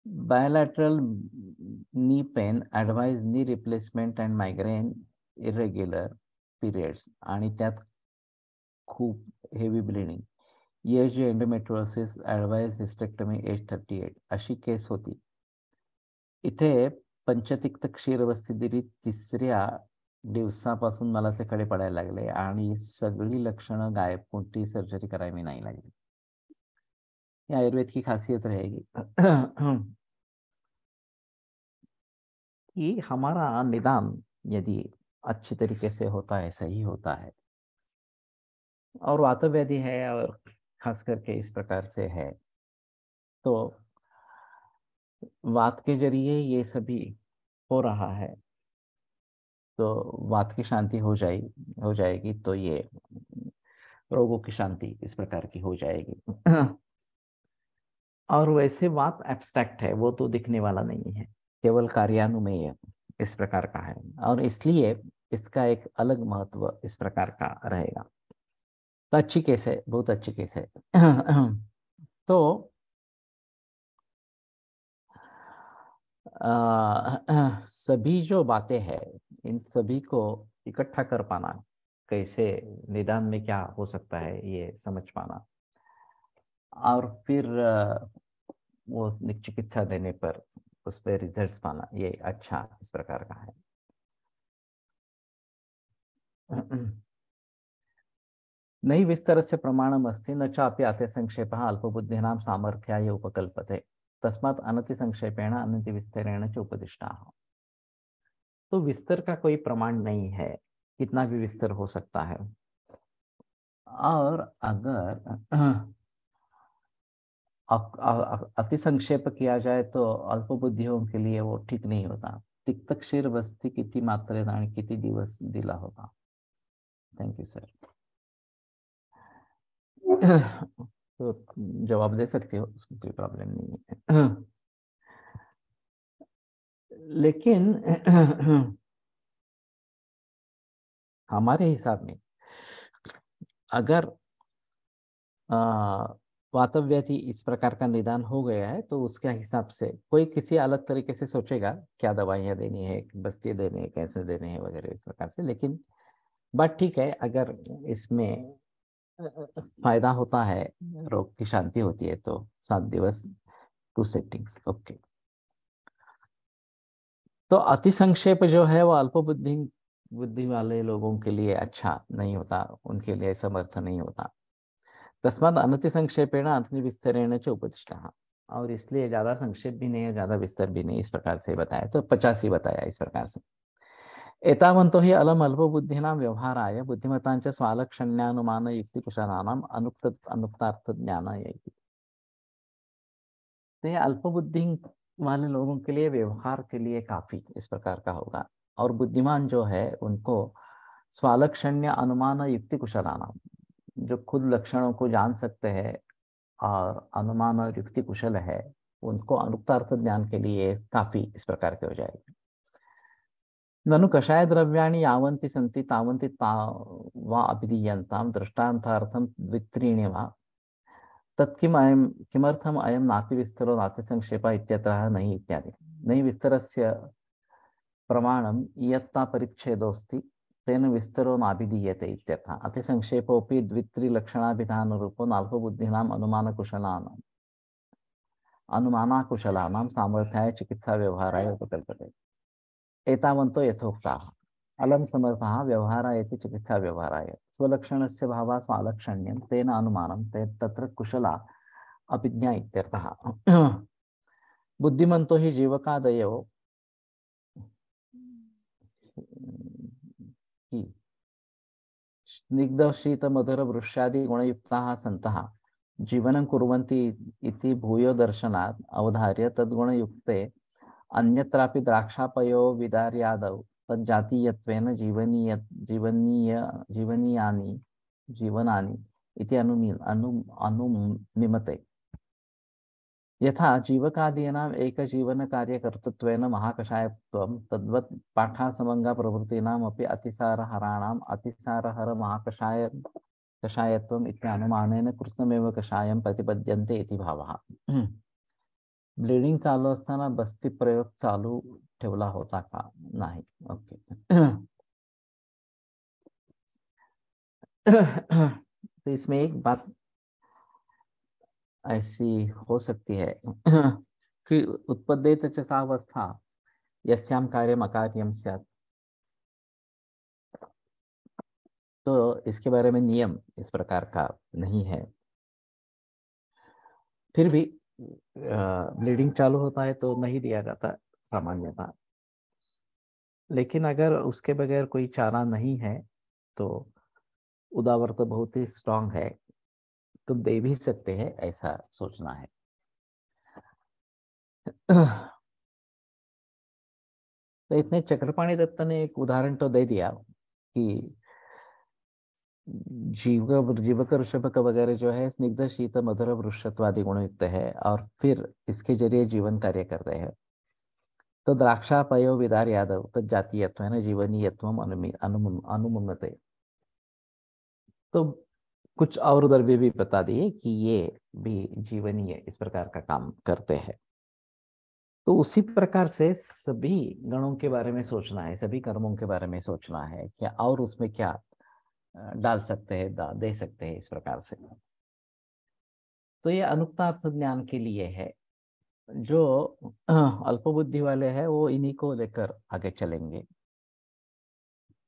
bilateral knee pain, advise knee replacement and migraine irregular periods, आणि त्यात खूप heavy bleeding, ESG endometriosis, advise hysterectomy age 38, अशी केस होती. इथे पंचतिक्त क्षीरवस्ती दिली, 3ऱ्या दिवसापासून मला ते कडे पडायला लागले आणि सगळी लक्षणं गायब, कोणती सर्जरी करावी नाही लागली. ये आयुर्वेद की खासियत रहेगी कि हमारा निदान यदि अच्छी तरीके से होता है, सही होता है, और वातव्याधि है और खास करके इस प्रकार से है, तो वात के जरिए ये सभी हो रहा है, तो वात की शांति हो जाएगी तो ये रोगों की शांति इस प्रकार की हो जाएगी और वैसे बात एब्स्ट्रैक्ट है, वो तो दिखने वाला नहीं है, केवल कार्यानुमेय इस प्रकार का है, और इसलिए इसका एक अलग महत्व इस प्रकार का रहेगा। तो अच्छी केस है, बहुत अच्छी केस है तो सभी जो बातें हैं, इन सभी को इकट्ठा कर पाना, कैसे निदान में क्या हो सकता है ये समझ पाना, और फिर वो चिकित्सा देने पर उस पर रिजल्ट पाना, ये अच्छा इस प्रकार का है। नई विस्तरस्य प्रमाणम् अस्ति, न चापि अतिसंक्षेपः अल्पबुद्धीनां सामर्थ्याय उपकल्पते, तस्मात् अनतिसंक्षेपेण अनतिविस्तरेण च उपदिष्टाः। तो विस्तर का कोई प्रमाण नहीं है, कितना भी विस्तर हो सकता है, और अगर अति संक्षेप किया जाए तो अल्पबुद्धियों के लिए वो ठीक नहीं होता। तिक्त क्षीर वस्ती किती मात्रेत आणि किती दिवस दिला होता। Thank you sir. तो जवाब दे सकते हो, उसमें कोई प्रॉब्लम नहीं है लेकिन हमारे हिसाब में अगर वातव्याधि इस प्रकार का निदान हो गया है तो उसके हिसाब से कोई किसी अलग तरीके से सोचेगा क्या दवाइयाँ देनी है, बस्ती देनी है, कैसे देने हैं वगैरह इस प्रकार से, लेकिन बात ठीक है, अगर इसमें फायदा होता है, रोग की शांति होती है, तो 7 दिवस 2 सेटिंग्स ओके। तो अति संक्षेप जो है वो बुद्धि वाले लोगों के लिए अच्छा नहीं होता, उनके लिए समर्थ नहीं होता। तस्मात् अनति संक्षेपेण अति विस्तरेण च उपदिष्टः, और इसलिए ज्यादा संक्षेप भी नहीं है, ज्यादा विस्तार भी नहीं, इस प्रकार से बताया, तो 50 ही बताया इस प्रकार से। एतावन्तो हि अलम अल्पबुद्धीनां व्यवहाराय बुद्धिमतांच स्वालक्षण्यानुमान युक्तिकुशलानां अनुक्तार्थ ज्ञानाय इति। तो ये अल्पबुद्धि वाले लोगों के लिए व्यवहार के लिए काफी इस प्रकार का होगा, और बुद्धिमान जो है उनको स्वालक्षण्य अनुमान युक्ति कुशलाना, जो खुद लक्षणों को जान सकते हैं और अनुमान और युक्ति कुशल है, उनको अनुक्तार्थ ज्ञान के लिए काफी इस प्रकार के हो जाएगी। ननु कषाय द्रव्याणि यावन्ति सन्ति तावन्ति वा अभिधीयन्तां दृष्टान्तार्थं द्वित्रीणि वा तत्किम अयम किमर्थम अयम नाति विस्तरो नाति संक्षेप इत्यत्रः नहीं इत्यादि। नहीं विस्तरस्य प्रमाणम इयत्ता परिच्छेदोस्ति तेन विस्तरो नाभिधीयते इत्यर्थः। अतिसंक्षेपोऽपि द्वित्रिलक्षणाभिधानरूपो नाल्पबुद्धीनाम् अनुमानाकुशलानां सामर्थ्याय चिकित्सा व्यवहाराय उपकल्पते। एतावन्तो यथोक्ताः। अलं समर्थः व्यवहाराय इति चिकित्सा व्यवहाराय स्वलक्षणस्य भावा स्वालक्षण्यं तेन अनुमानं ते तत्र कुशला अभिज्ञा इत्यर्थः। बुद्धिमन्तो हि जीवकादयो हि स्निग्ध शीत मधुर वृष्यादि गुणयुक्ताः सन्तः जीवनं कुर्वन्ति इति भूयो दर्शनात् अवधार्य तद्गुणयुक्ते अन्यत्रापि द्राक्षापयो विदार्यादौ तज्जातीयत्वेन जीवनानि इति अनुमिमते। यथा जीवकादीनाम् एकजीवनकार्यकर्तृत्वेन महाकषायत्वं तद्वत् पाठासमङ्गप्रभृतीनाम् अपि अतिसारहराणाम् अतिसारहर कषायत्वम् इत्यनुमानेन कृत्स्नमेव कषायं प्रतिपद्यन्ते इति भावः। ब्लिडिंग चालू असताना बस्ती प्रयोग चालू ठेवला होता का? नाही. ओके. तो इसमें एक बात ऐसी हो सकती है कि उत्पद्येत च सा अवस्था यस्याम कार्यम अकार्यम स्यात्. तो इसके बारे में नियम इस प्रकार का नहीं है. फिर भी ब्लीडिंग चालू होता है तो नहीं दिया जाता सामान्यतः. लेकिन अगर उसके बगैर कोई चारा नहीं है तो उदावर तो बहुत ही स्ट्रांग है, तो दे भी सकते हैं, ऐसा सोचना है. तो इतने चक्रपाणी दत्त ने एक उदाहरण तो दे दिया कि जीवक ऋषभक वगैरह जो है स्निग्ध शीत मधुर वृषत्वादि गुण युक्त है और फिर इसके जरिए जीवन कार्य करते हैं. तो द्राक्षा पयो विदार यादव तजातीयत्व है ना जीवनीयत्व अनुमन्यते. तो कुछ और द्रव्य भी बता दिए कि ये भी जीवनीय इस प्रकार का काम करते हैं. तो उसी प्रकार से सभी गणों के बारे में सोचना है, सभी कर्मों के बारे में सोचना है क्या और उसमें क्या डाल सकते हैं, दे सकते हैं, इस प्रकार से. तो ये अनुक्तार्थ ज्ञान के लिए है. जो अल्पबुद्धि वाले हैं वो इन्हीं को लेकर आगे चलेंगे.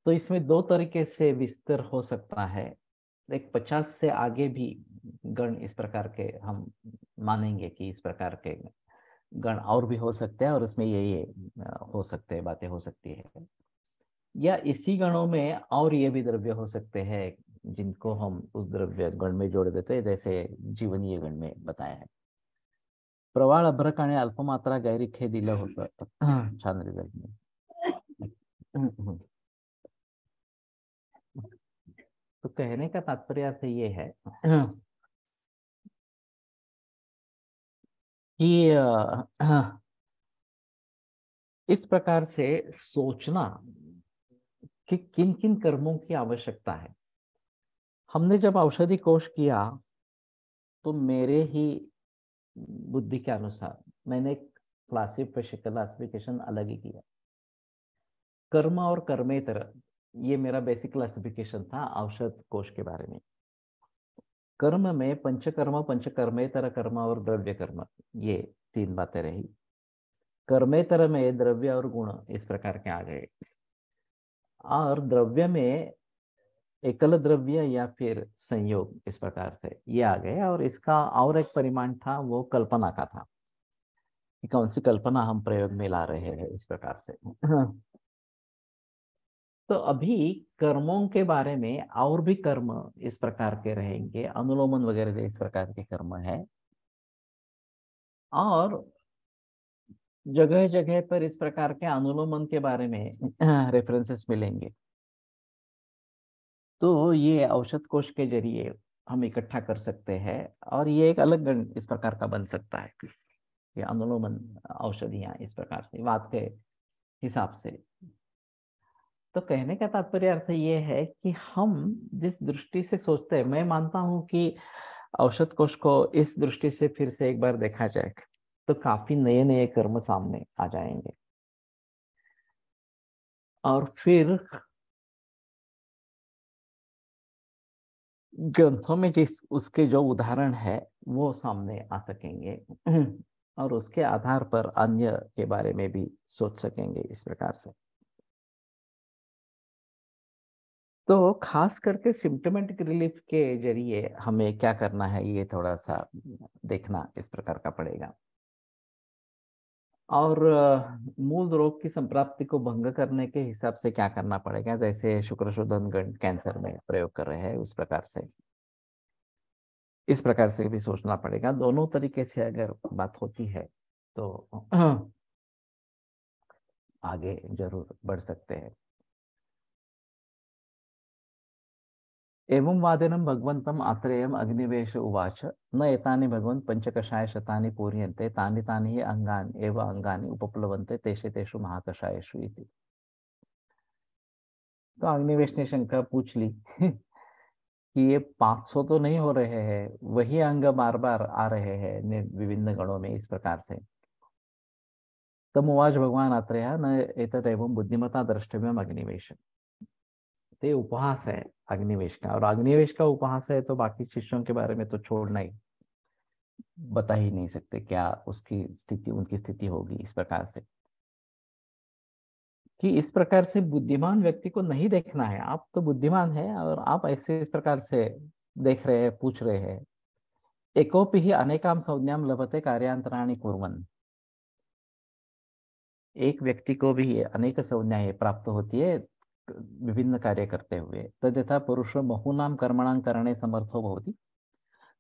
तो इसमें दो तरीके से विस्तार हो सकता है. एक 50 से आगे भी गण इस प्रकार के हम मानेंगे कि इस प्रकार के गण और भी हो सकते हैं और उसमें ये हो सकते हैं, बातें हो सकती है. या इसी गणों में और ये भी द्रव्य हो सकते हैं जिनको हम उस द्रव्य गण में जोड़ देते हैं, जैसे जीवनीय गण में बताया है. प्रवाळ अभ्रक आणि अल्पमात्रा गैरिक हे दिलं होतं. छान रिझल्ट. तो कहने का तात्पर्य से ये है कि इस प्रकार से सोचना कि किन किन कर्मों की आवश्यकता है. हमने जब औषधि कोश किया तो मेरे ही बुद्धि के अनुसार मैंने एक क्लासिफिकेशन अलग ही किया. कर्म और कर्मेतर, ये मेरा बेसिक क्लासिफिकेशन था औषध कोश के बारे में. कर्म में पंचकर्म, पंचकर्मेतर कर्म और द्रव्य कर्म, ये तीन बातें रही. कर्मेतर में द्रव्य और गुण इस प्रकार के आ गए. और द्रव्य में एकल द्रव्य या फिर संयोग इस प्रकार से ये आ गए. और इसका और एक परिमाण था, वो कल्पना का था कि कौन सी कल्पना हम प्रयोग में ला रहे हैं इस प्रकार से. तो अभी कर्मों के बारे में और भी कर्म इस प्रकार के रहेंगे, अनुलोमन वगैरह इस प्रकार के कर्म है. और जगह जगह पर इस प्रकार के अनुलोमन के बारे में रेफरेंसेस मिलेंगे. तो ये औषध कोश के जरिए हम इकट्ठा कर सकते हैं और ये एक अलग गण इस प्रकार का बन सकता है. ये अनुलोमन औषधियां इस प्रकार से वात के हिसाब से. तो कहने का तात्पर्य अर्थ ये है कि हम जिस दृष्टि से सोचते हैं, मैं मानता हूं कि औषध कोश को इस दृष्टि से फिर से एक बार देखा जाए तो काफी नए नए कर्म सामने आ जाएंगे. और फिर ग्रंथों में जिस उसके जो उदाहरण है वो सामने आ सकेंगे और उसके आधार पर अन्य के बारे में भी सोच सकेंगे इस प्रकार से. तो खास करके सिम्टोमेटिक रिलीफ के जरिए हमें क्या करना है ये थोड़ा सा देखना इस प्रकार का पड़ेगा. और मूल रोग की संप्राप्ति को भंग करने के हिसाब से क्या करना पड़ेगा, जैसे शुक्रशोधन गण कैंसर में प्रयोग कर रहे हैं उस प्रकार से, इस प्रकार से भी सोचना पड़ेगा. दोनों तरीके से अगर बात होती है तो आगे जरूर बढ़ सकते हैं. एवं वादिनं भगवन्तम् आत्रेयम् अग्निवेश उवाच न एतानि भगवन् पंचकषाय शतानि पूर्यन्ते तानि तानि हि अंगानि एव अंगानि उपप्लवन्ते तेषु तेषु महाकषायेषु इति. तो अग्निवेश ने शंका पूछ ली कि ये 500 तो नहीं हो रहे हैं, वही अंग बार बार आ रहे हैं विभिन्न गणों में इस प्रकार से। तम उवाच भगवान आत्रेय न एतदेवं बुद्धिमता द्रष्टव्यम अग्निवेश। ते उपहास है अग्निवेश का, और अग्निवेश का उपहास है तो बाकी शिष्यों के बारे में तो छोड़ना ही, बता ही नहीं सकते क्या उसकी स्थिति, उनकी स्थिति होगी इस प्रकार से। कि इस प्रकार से बुद्धिमान व्यक्ति को नहीं देखना है, आप तो बुद्धिमान है और आप ऐसे इस प्रकार से देख रहे हैं, पूछ रहे हैं। एकोपि ही अनेकाम संज्ञाम लभते कार्यांतराणि कुर्वन्। एक व्यक्ति को भी अनेक संज्ञाएं प्राप्त होती है विभिन्न कार्य करते हुए। तद्यथा पुरुष बहुनाम कर्मणां करणे समर्थो भवति,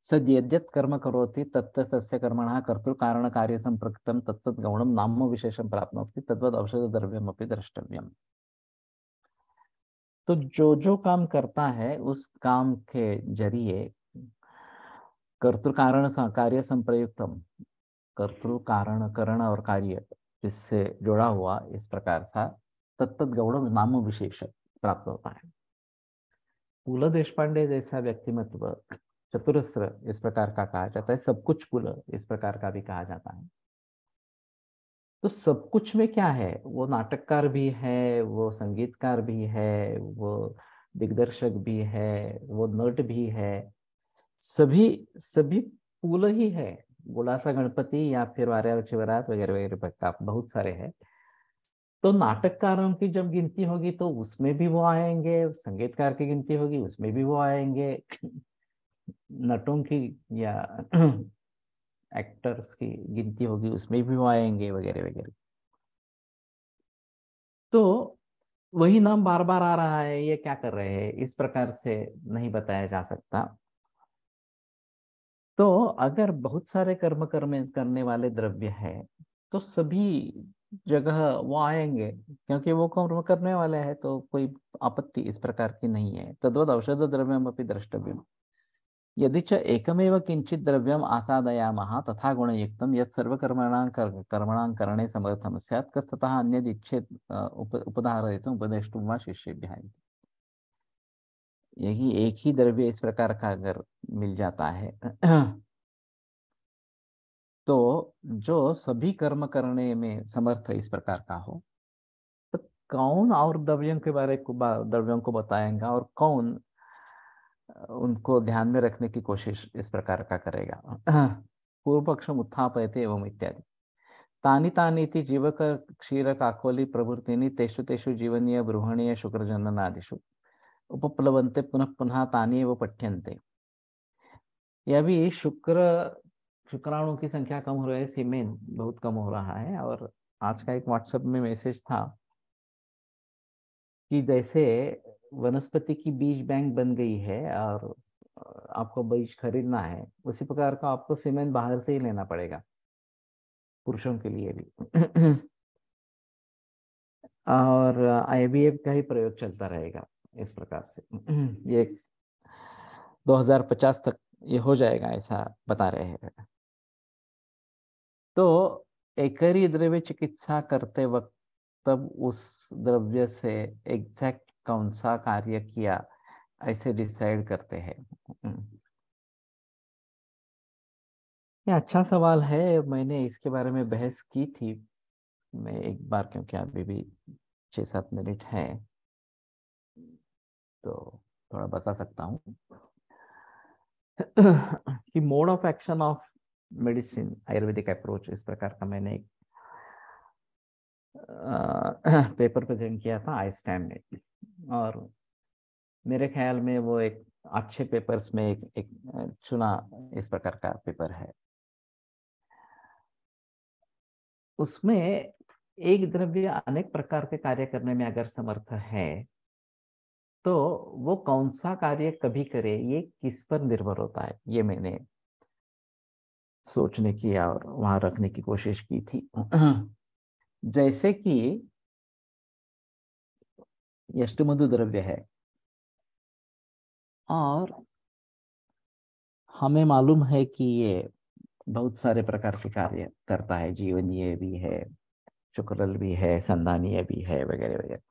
सद यद्यत् कर्म करोति तत्त तस्य कर्मणः कर्तृकारण कार्य संपृक्तं तत्तद् गौणं नाम विशेषं प्राप्नोति तद्वद् औषध द्रव्यमपि द्रष्टव्यम्। तो जो जो काम करता है उस काम के जरिए कर्तृ कारण कार्य संप्रयुक्तम, कर्तृ कारण करण और कार्य इससे जुड़ा हुआ इस प्रकार सा तत्त गौण नाम विशेष प्राप्त होता है। पुल देशपांडे जैसा व्यक्तिमत्व चतुरस्र इस प्रकार का कहा जाता है, सब कुछ पुल इस प्रकार का भी कहा जाता है। तो सब कुछ में क्या है, वो नाटककार भी है, वो संगीतकार भी है, वो दिग्दर्शक भी है, वो नट भी है, सभी सभी पुल ही है। गुलासा गणपति या फिर वार्या शिवरात वगैरह वगैरह का बहुत सारे हैं। तो नाटककारों की जब गिनती होगी तो उसमें भी वो आएंगे, संगीतकार की गिनती होगी उसमें भी वो आएंगे, नटों की या एक्टर्स की गिनती होगी उसमें भी वो आएंगे वगैरह वगैरह। तो वही नाम बार बार आ रहा है, ये क्या कर रहे हैं, इस प्रकार से नहीं बताया जा सकता। तो अगर बहुत सारे कर्म कर्म करने वाले द्रव्य है तो सभी जगह वो आएंगे, क्योंकि वो कर्म करने वाले हैं, तो कोई आपत्ति इस प्रकार की नहीं है। तद्वद औषध द्रव्यम अपनी द्रष्टव्यम, यदि च एकमेव किंचित द्रव्यम आसादयामः तथा गुणयुक्तम यत् सर्वकर्मणां कर्मणां करणे समर्थम स्यात् कस्ततः अन्यद् इच्छेत् उपधारयितुम् उपदेष्टुं वा शिष्येभ्यः। यही एक ही द्रव्य इस प्रकार का अगर मिल जाता है तो जो सभी कर्म करने में समर्थ इस प्रकार का हो, तो कौन और द्रव्यों के बारे को द्रव्यों को बताएगा और कौन उनको ध्यान में रखने की कोशिश इस प्रकार का करेगा। पूर्व पक्ष उत्थापयते एवं इत्यादि। तानि तानीति जीवक क्षीर काकोली प्रभृतिनि तेषु तेषु जीवनीय बृहणीय शुक्रजननादिषु उपप्लवन्ते पुनः पुनः तानि एव पठ्यन्ते। यह भी शुक्राणु की संख्या कम हो रही है, सीमेन बहुत कम हो रहा है। और आज का एक व्हाट्सएप में मैसेज था कि जैसे वनस्पति की बीज बैंक बन गई है और आपको बीज खरीदना है, उसी प्रकार का आपको सीमेंट बाहर से ही लेना पड़ेगा, पुरुषों के लिए भी। और आईवीएफ का ही प्रयोग चलता रहेगा इस प्रकार से। ये 2050 तक ये हो जाएगा ऐसा बता रहे हैं। तो एकरी द्रव्य चिकित्सा करते वक्त तब उस द्रव्य से एग्जैक्ट कौन सा कार्य किया ऐसे डिसाइड करते हैं। ये अच्छा सवाल है, मैंने इसके बारे में बहस की थी मैं एक बार, क्योंकि अभी भी 6-7 मिनट है तो थोड़ा बता सकता हूँ। कि mode of action of medicine Ayurvedic approach इस प्रकार का मैंने एक पेपर प्रेजेंट किया था आइस्टैम में, और मेरे ख्याल में वो एक अच्छे पेपर्स में एक चुना इस प्रकार का पेपर है। उसमें एक द्रव्य अनेक प्रकार के कार्य करने में अगर समर्थ है तो वो कौन सा कार्य कभी करे ये किस पर निर्भर होता है, ये मैंने सोचने की और वहां रखने की कोशिश की थी। जैसे कि यष्टमधु द्रव्य है और हमें मालूम है कि ये बहुत सारे प्रकार के कार्य करता है, जीवनीय भी है, शुक्रल भी है, संधानीय भी है वगैरह वगैरह।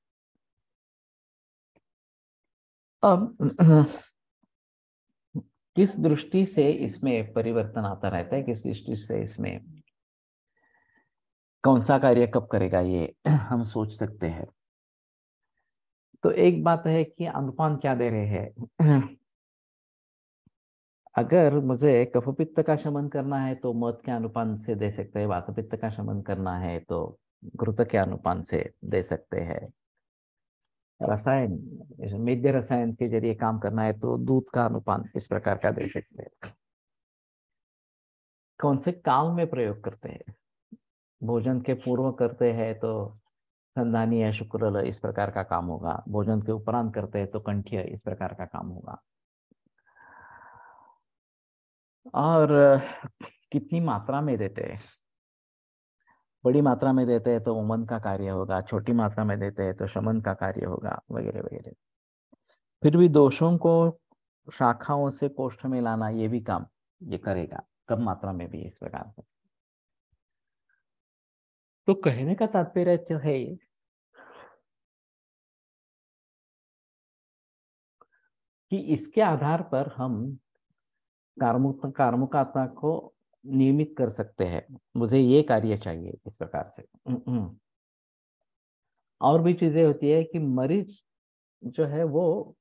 अब किस दृष्टि से इसमें परिवर्तन आता रहता है, किस दृष्टि से इसमें कौन सा कार्य कब करेगा, ये हम सोच सकते हैं। तो एक बात है कि अनुपान क्या दे रहे हैं। अगर मुझे कफ पित्त का शमन करना है तो मध के अनुपान से दे सकते हैं, वात पित्त का शमन करना है तो घृत के अनुपान से दे सकते हैं। रसायन, मेद्य रसायन के जरिए काम करना है तो दूध का अनुपान इस प्रकार का दे सकते हैं। कौन से काल में प्रयोग करते हैं, भोजन के पूर्व करते हैं तो संधानी या शुक्रल इस प्रकार का काम होगा, भोजन के उपरांत करते हैं तो कंठ्य इस प्रकार का काम होगा। और कितनी मात्रा में देते हैं, बड़ी मात्रा में देते हैं तो उमन का कार्य होगा, छोटी मात्रा में देते हैं तो शमन का कार्य होगा, वगैरह वगैरह। फिर भी दोषों को शाखाओं से कोष्ठ में लाना ये भी काम ये करेगा, कम मात्रा में भी इस प्रकार से। तो कहने का तात्पर्य तो है कि इसके आधार पर हम कार्मुकता को नियमित कर सकते हैं, मुझे ये कार्य चाहिए इस प्रकार से। और भी चीजें होती है कि मरीज जो है वो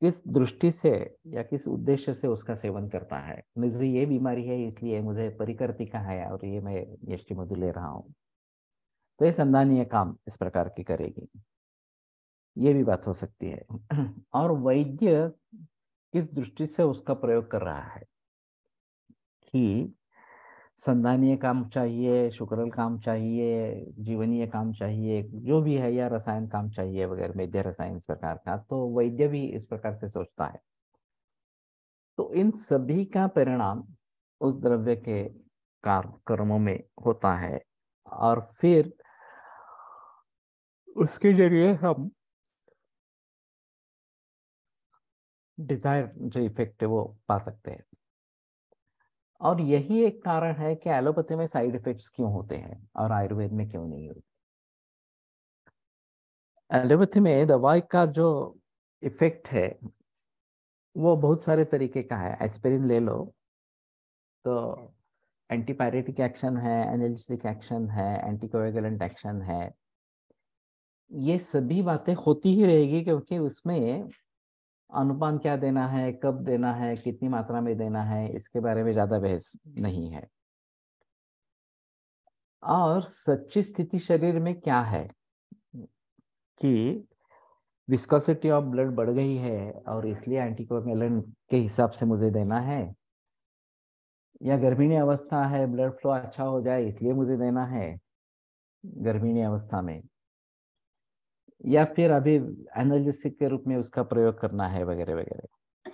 किस दृष्टि से या किस उद्देश्य से उसका सेवन करता है। मुझे ये बीमारी है इसलिए मुझे परिकर्तिका है और ये मैं यष्टि मधु ले रहा हूँ, तो ये संधानीय काम इस प्रकार की करेगी, ये भी बात हो सकती है। और वैद्य किस दृष्टि से उसका प्रयोग कर रहा है कि संधानीय काम चाहिए, शुक्रल काम चाहिए, जीवनीय काम चाहिए, जो भी है, या रसायन काम चाहिए वगैरह, मेद्य रसायन इस प्रकार का, तो वैद्य भी इस प्रकार से सोचता है। तो इन सभी का परिणाम उस द्रव्य के कर्मों में होता है और फिर उसके जरिए हम डिजायर जो इफेक्ट है वो पा सकते हैं। और यही एक कारण है कि एलोपैथी में साइड इफेक्ट्स क्यों होते हैं और आयुर्वेद में क्यों नहीं होते। एलोपैथी में दवाई का जो इफेक्ट है वो बहुत सारे तरीके का है। एस्पिरिन ले लो तो एंटीपायरेटिक एक्शन है, एनाल्जेसिक एक्शन है, एंटीकोएगुलेंट एक्शन है, ये सभी बातें होती ही रहेगी क्योंकि उसमें अनुपान क्या देना है, कब देना है, कितनी मात्रा में देना है, इसके बारे में ज्यादा बहस नहीं है। और सच्ची स्थिति शरीर में क्या है कि विस्कोसिटी ऑफ ब्लड बढ़ गई है और इसलिए एंटीकोएगुलेंट के हिसाब से मुझे देना है, या गर्भिणी अवस्था है, ब्लड फ्लो अच्छा हो जाए इसलिए मुझे देना है गर्भिणी अवस्था में, या फिर अभी एनाल्जेसिक के रूप में उसका प्रयोग करना है, वगैरह वगैरह।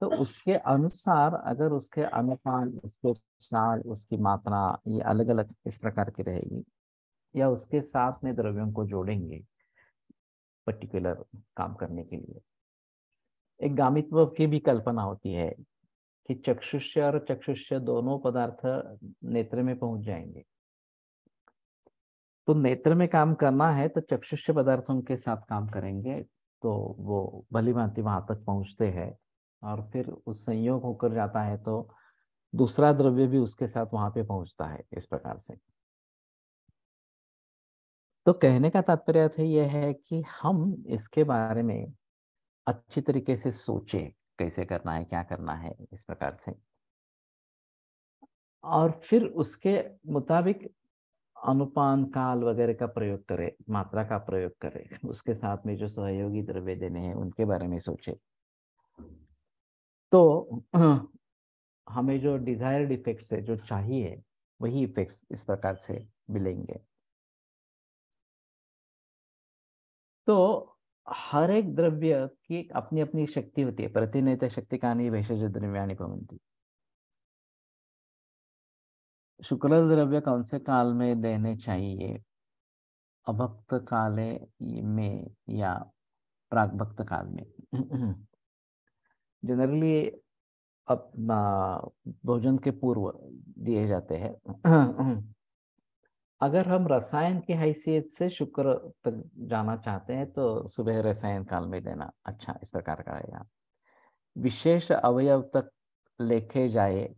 तो उसके अनुसार अगर उसके अनुपान, उसके चाल, उसकी मात्रा ये अलग अलग इस प्रकार की रहेगी, या उसके साथ में द्रव्यों को जोड़ेंगे पर्टिकुलर काम करने के लिए। एक गामित्व की भी कल्पना होती है कि चक्षुष्य और चक्षुष्य दोनों पदार्थ नेत्र में पहुंच जाएंगे, तो नेत्र में काम करना है तो चक्षुष्य पदार्थों के साथ काम करेंगे, तो वो भली भांति वहां तक पहुंचते हैं और फिर उस संयोग होकर जाता है तो दूसरा द्रव्य भी उसके साथ वहां पे पहुंचता है इस प्रकार से। तो कहने का तात्पर्य तो यह है कि हम इसके बारे में अच्छी तरीके से सोचे, कैसे करना है, क्या करना है इस प्रकार से, और फिर उसके मुताबिक अनुपान काल वगैरह का प्रयोग करे, मात्रा का प्रयोग करे, उसके साथ में जो सहयोगी द्रव्य देने हैं उनके बारे में सोचे, तो हमें जो डिजायर्ड इफेक्ट्स है, जो चाहिए वही इफेक्ट्स इस प्रकार से मिलेंगे। तो हर एक द्रव्य की अपनी अपनी शक्ति होती है, प्रतिनियत शक्ति कहानी भेषज द्रव्याणि भवन्ति। शुक्ल द्रव्य कौन से काल में देने चाहिए, अभक्त काले में या प्रागभक्त काल में। जनरली अब भोजन के पूर्व दिए जाते हैं। अगर हम रसायन की हैसियत से शुक्र तक जाना चाहते हैं तो सुबह रसायन काल में देना अच्छा इस प्रकार का रहेगा। विशेष अवयव तक लेके जाए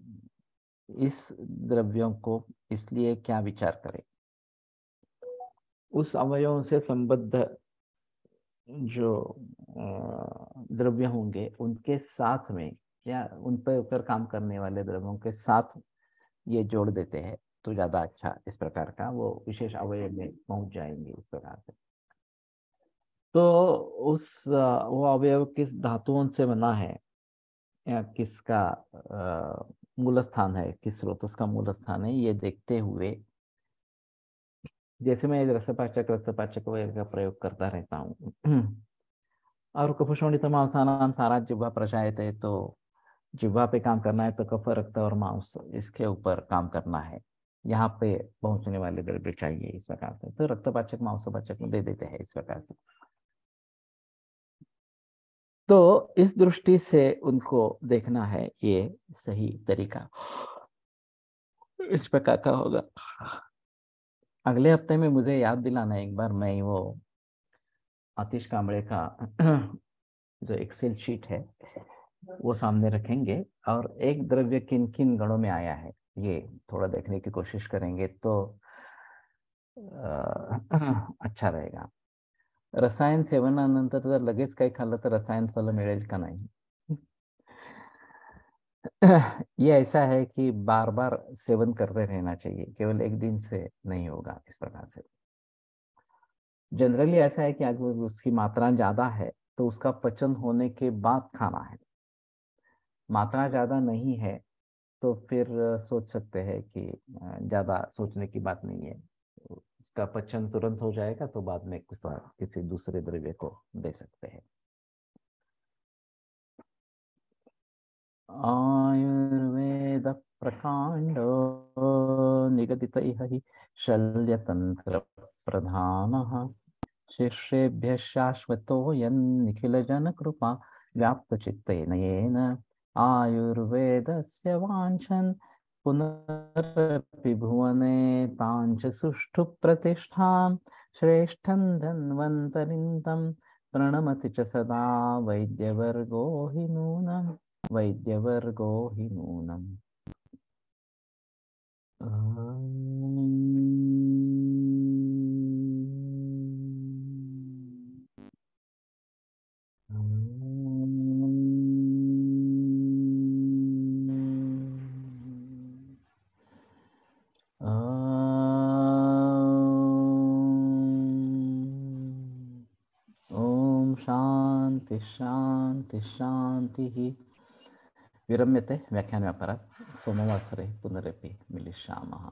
इस द्रव्यों को, इसलिए क्या विचार करें। उस अवयवों से संबद्ध जो द्रव्य होंगे उनके साथ में, या उन पर ऊपर काम करने वाले द्रव्यों के साथ ये जोड़ देते हैं तो ज्यादा अच्छा, इस प्रकार का वो विशेष अवयव में पहुंच जाएंगे इस प्रकार से। तो वो अवयव किस धातुओं से बना है, या किसका मूल स्थान है, किस स्रोत का मूल स्थान है, ये देखते हुए, जैसे मैं रक्तपाचक वगैरह का प्रयोग करता रहता हूँ और कफशोणितमांसानां सारा जिह्वा प्रशायते, तो जिह्वा पे काम करना है तो कफ रक्त और मांस इसके ऊपर काम करना है, यहाँ पे पहुंचने वाले द्रव्य चाहिए इस प्रकार से, तो रक्तपाचक मांसपाचक में दे देते हैं इस प्रकार से। तो इस दृष्टि से उनको देखना है, ये सही तरीका इस प्रकार का होगा। अगले हफ्ते में मुझे याद दिलाना एक बार, मैं वो आतिश कांबळे का जो एक्सेल शीट है वो सामने रखेंगे, और एक द्रव्य किन किन गणों में आया है ये थोड़ा देखने की कोशिश करेंगे, तो अच्छा रहेगा। रसायन सेवनानंतर जर लगेच काही खाल्लं तर रसायन फल मिळेल का नाही ये ऐसा है कि बार बार सेवन करते रहना चाहिए, केवल एक दिन से नहीं होगा इस प्रकार से। जनरली ऐसा है कि अगर उसकी मात्रा ज्यादा है तो उसका पचन होने के बाद खाना है, मात्रा ज्यादा नहीं है तो फिर सोच सकते हैं कि ज्यादा सोचने की बात नहीं है, उसका पचन तुरंत हो जाएगा तो बाद में किसी दूसरे द्रव्य को दे सकते हैं। आयुर्वेद प्रकांड निगदितैः हि शल्यतंत्र प्रधानः, शिष्येभ्यः शाश्वतोऽयं निखिलजनकृपा व्याप्तचित्तेन येन आयुर्वेदस्य वाञ्छन् पुनरपि भुवने ताञ्च सुष्ठु प्रतिष्ठां श्रेष्ठं धन्वन्तरिं तं प्रणमति च सदा वैद्यवर्गो हि नूनम्, वैद्यवर्गो हि नूनम्। ओम शांति शांति शांति। विरम्यते व्याख्यानव्यापारात्, सोमवासरे पुनरपि मिलिष्यामः।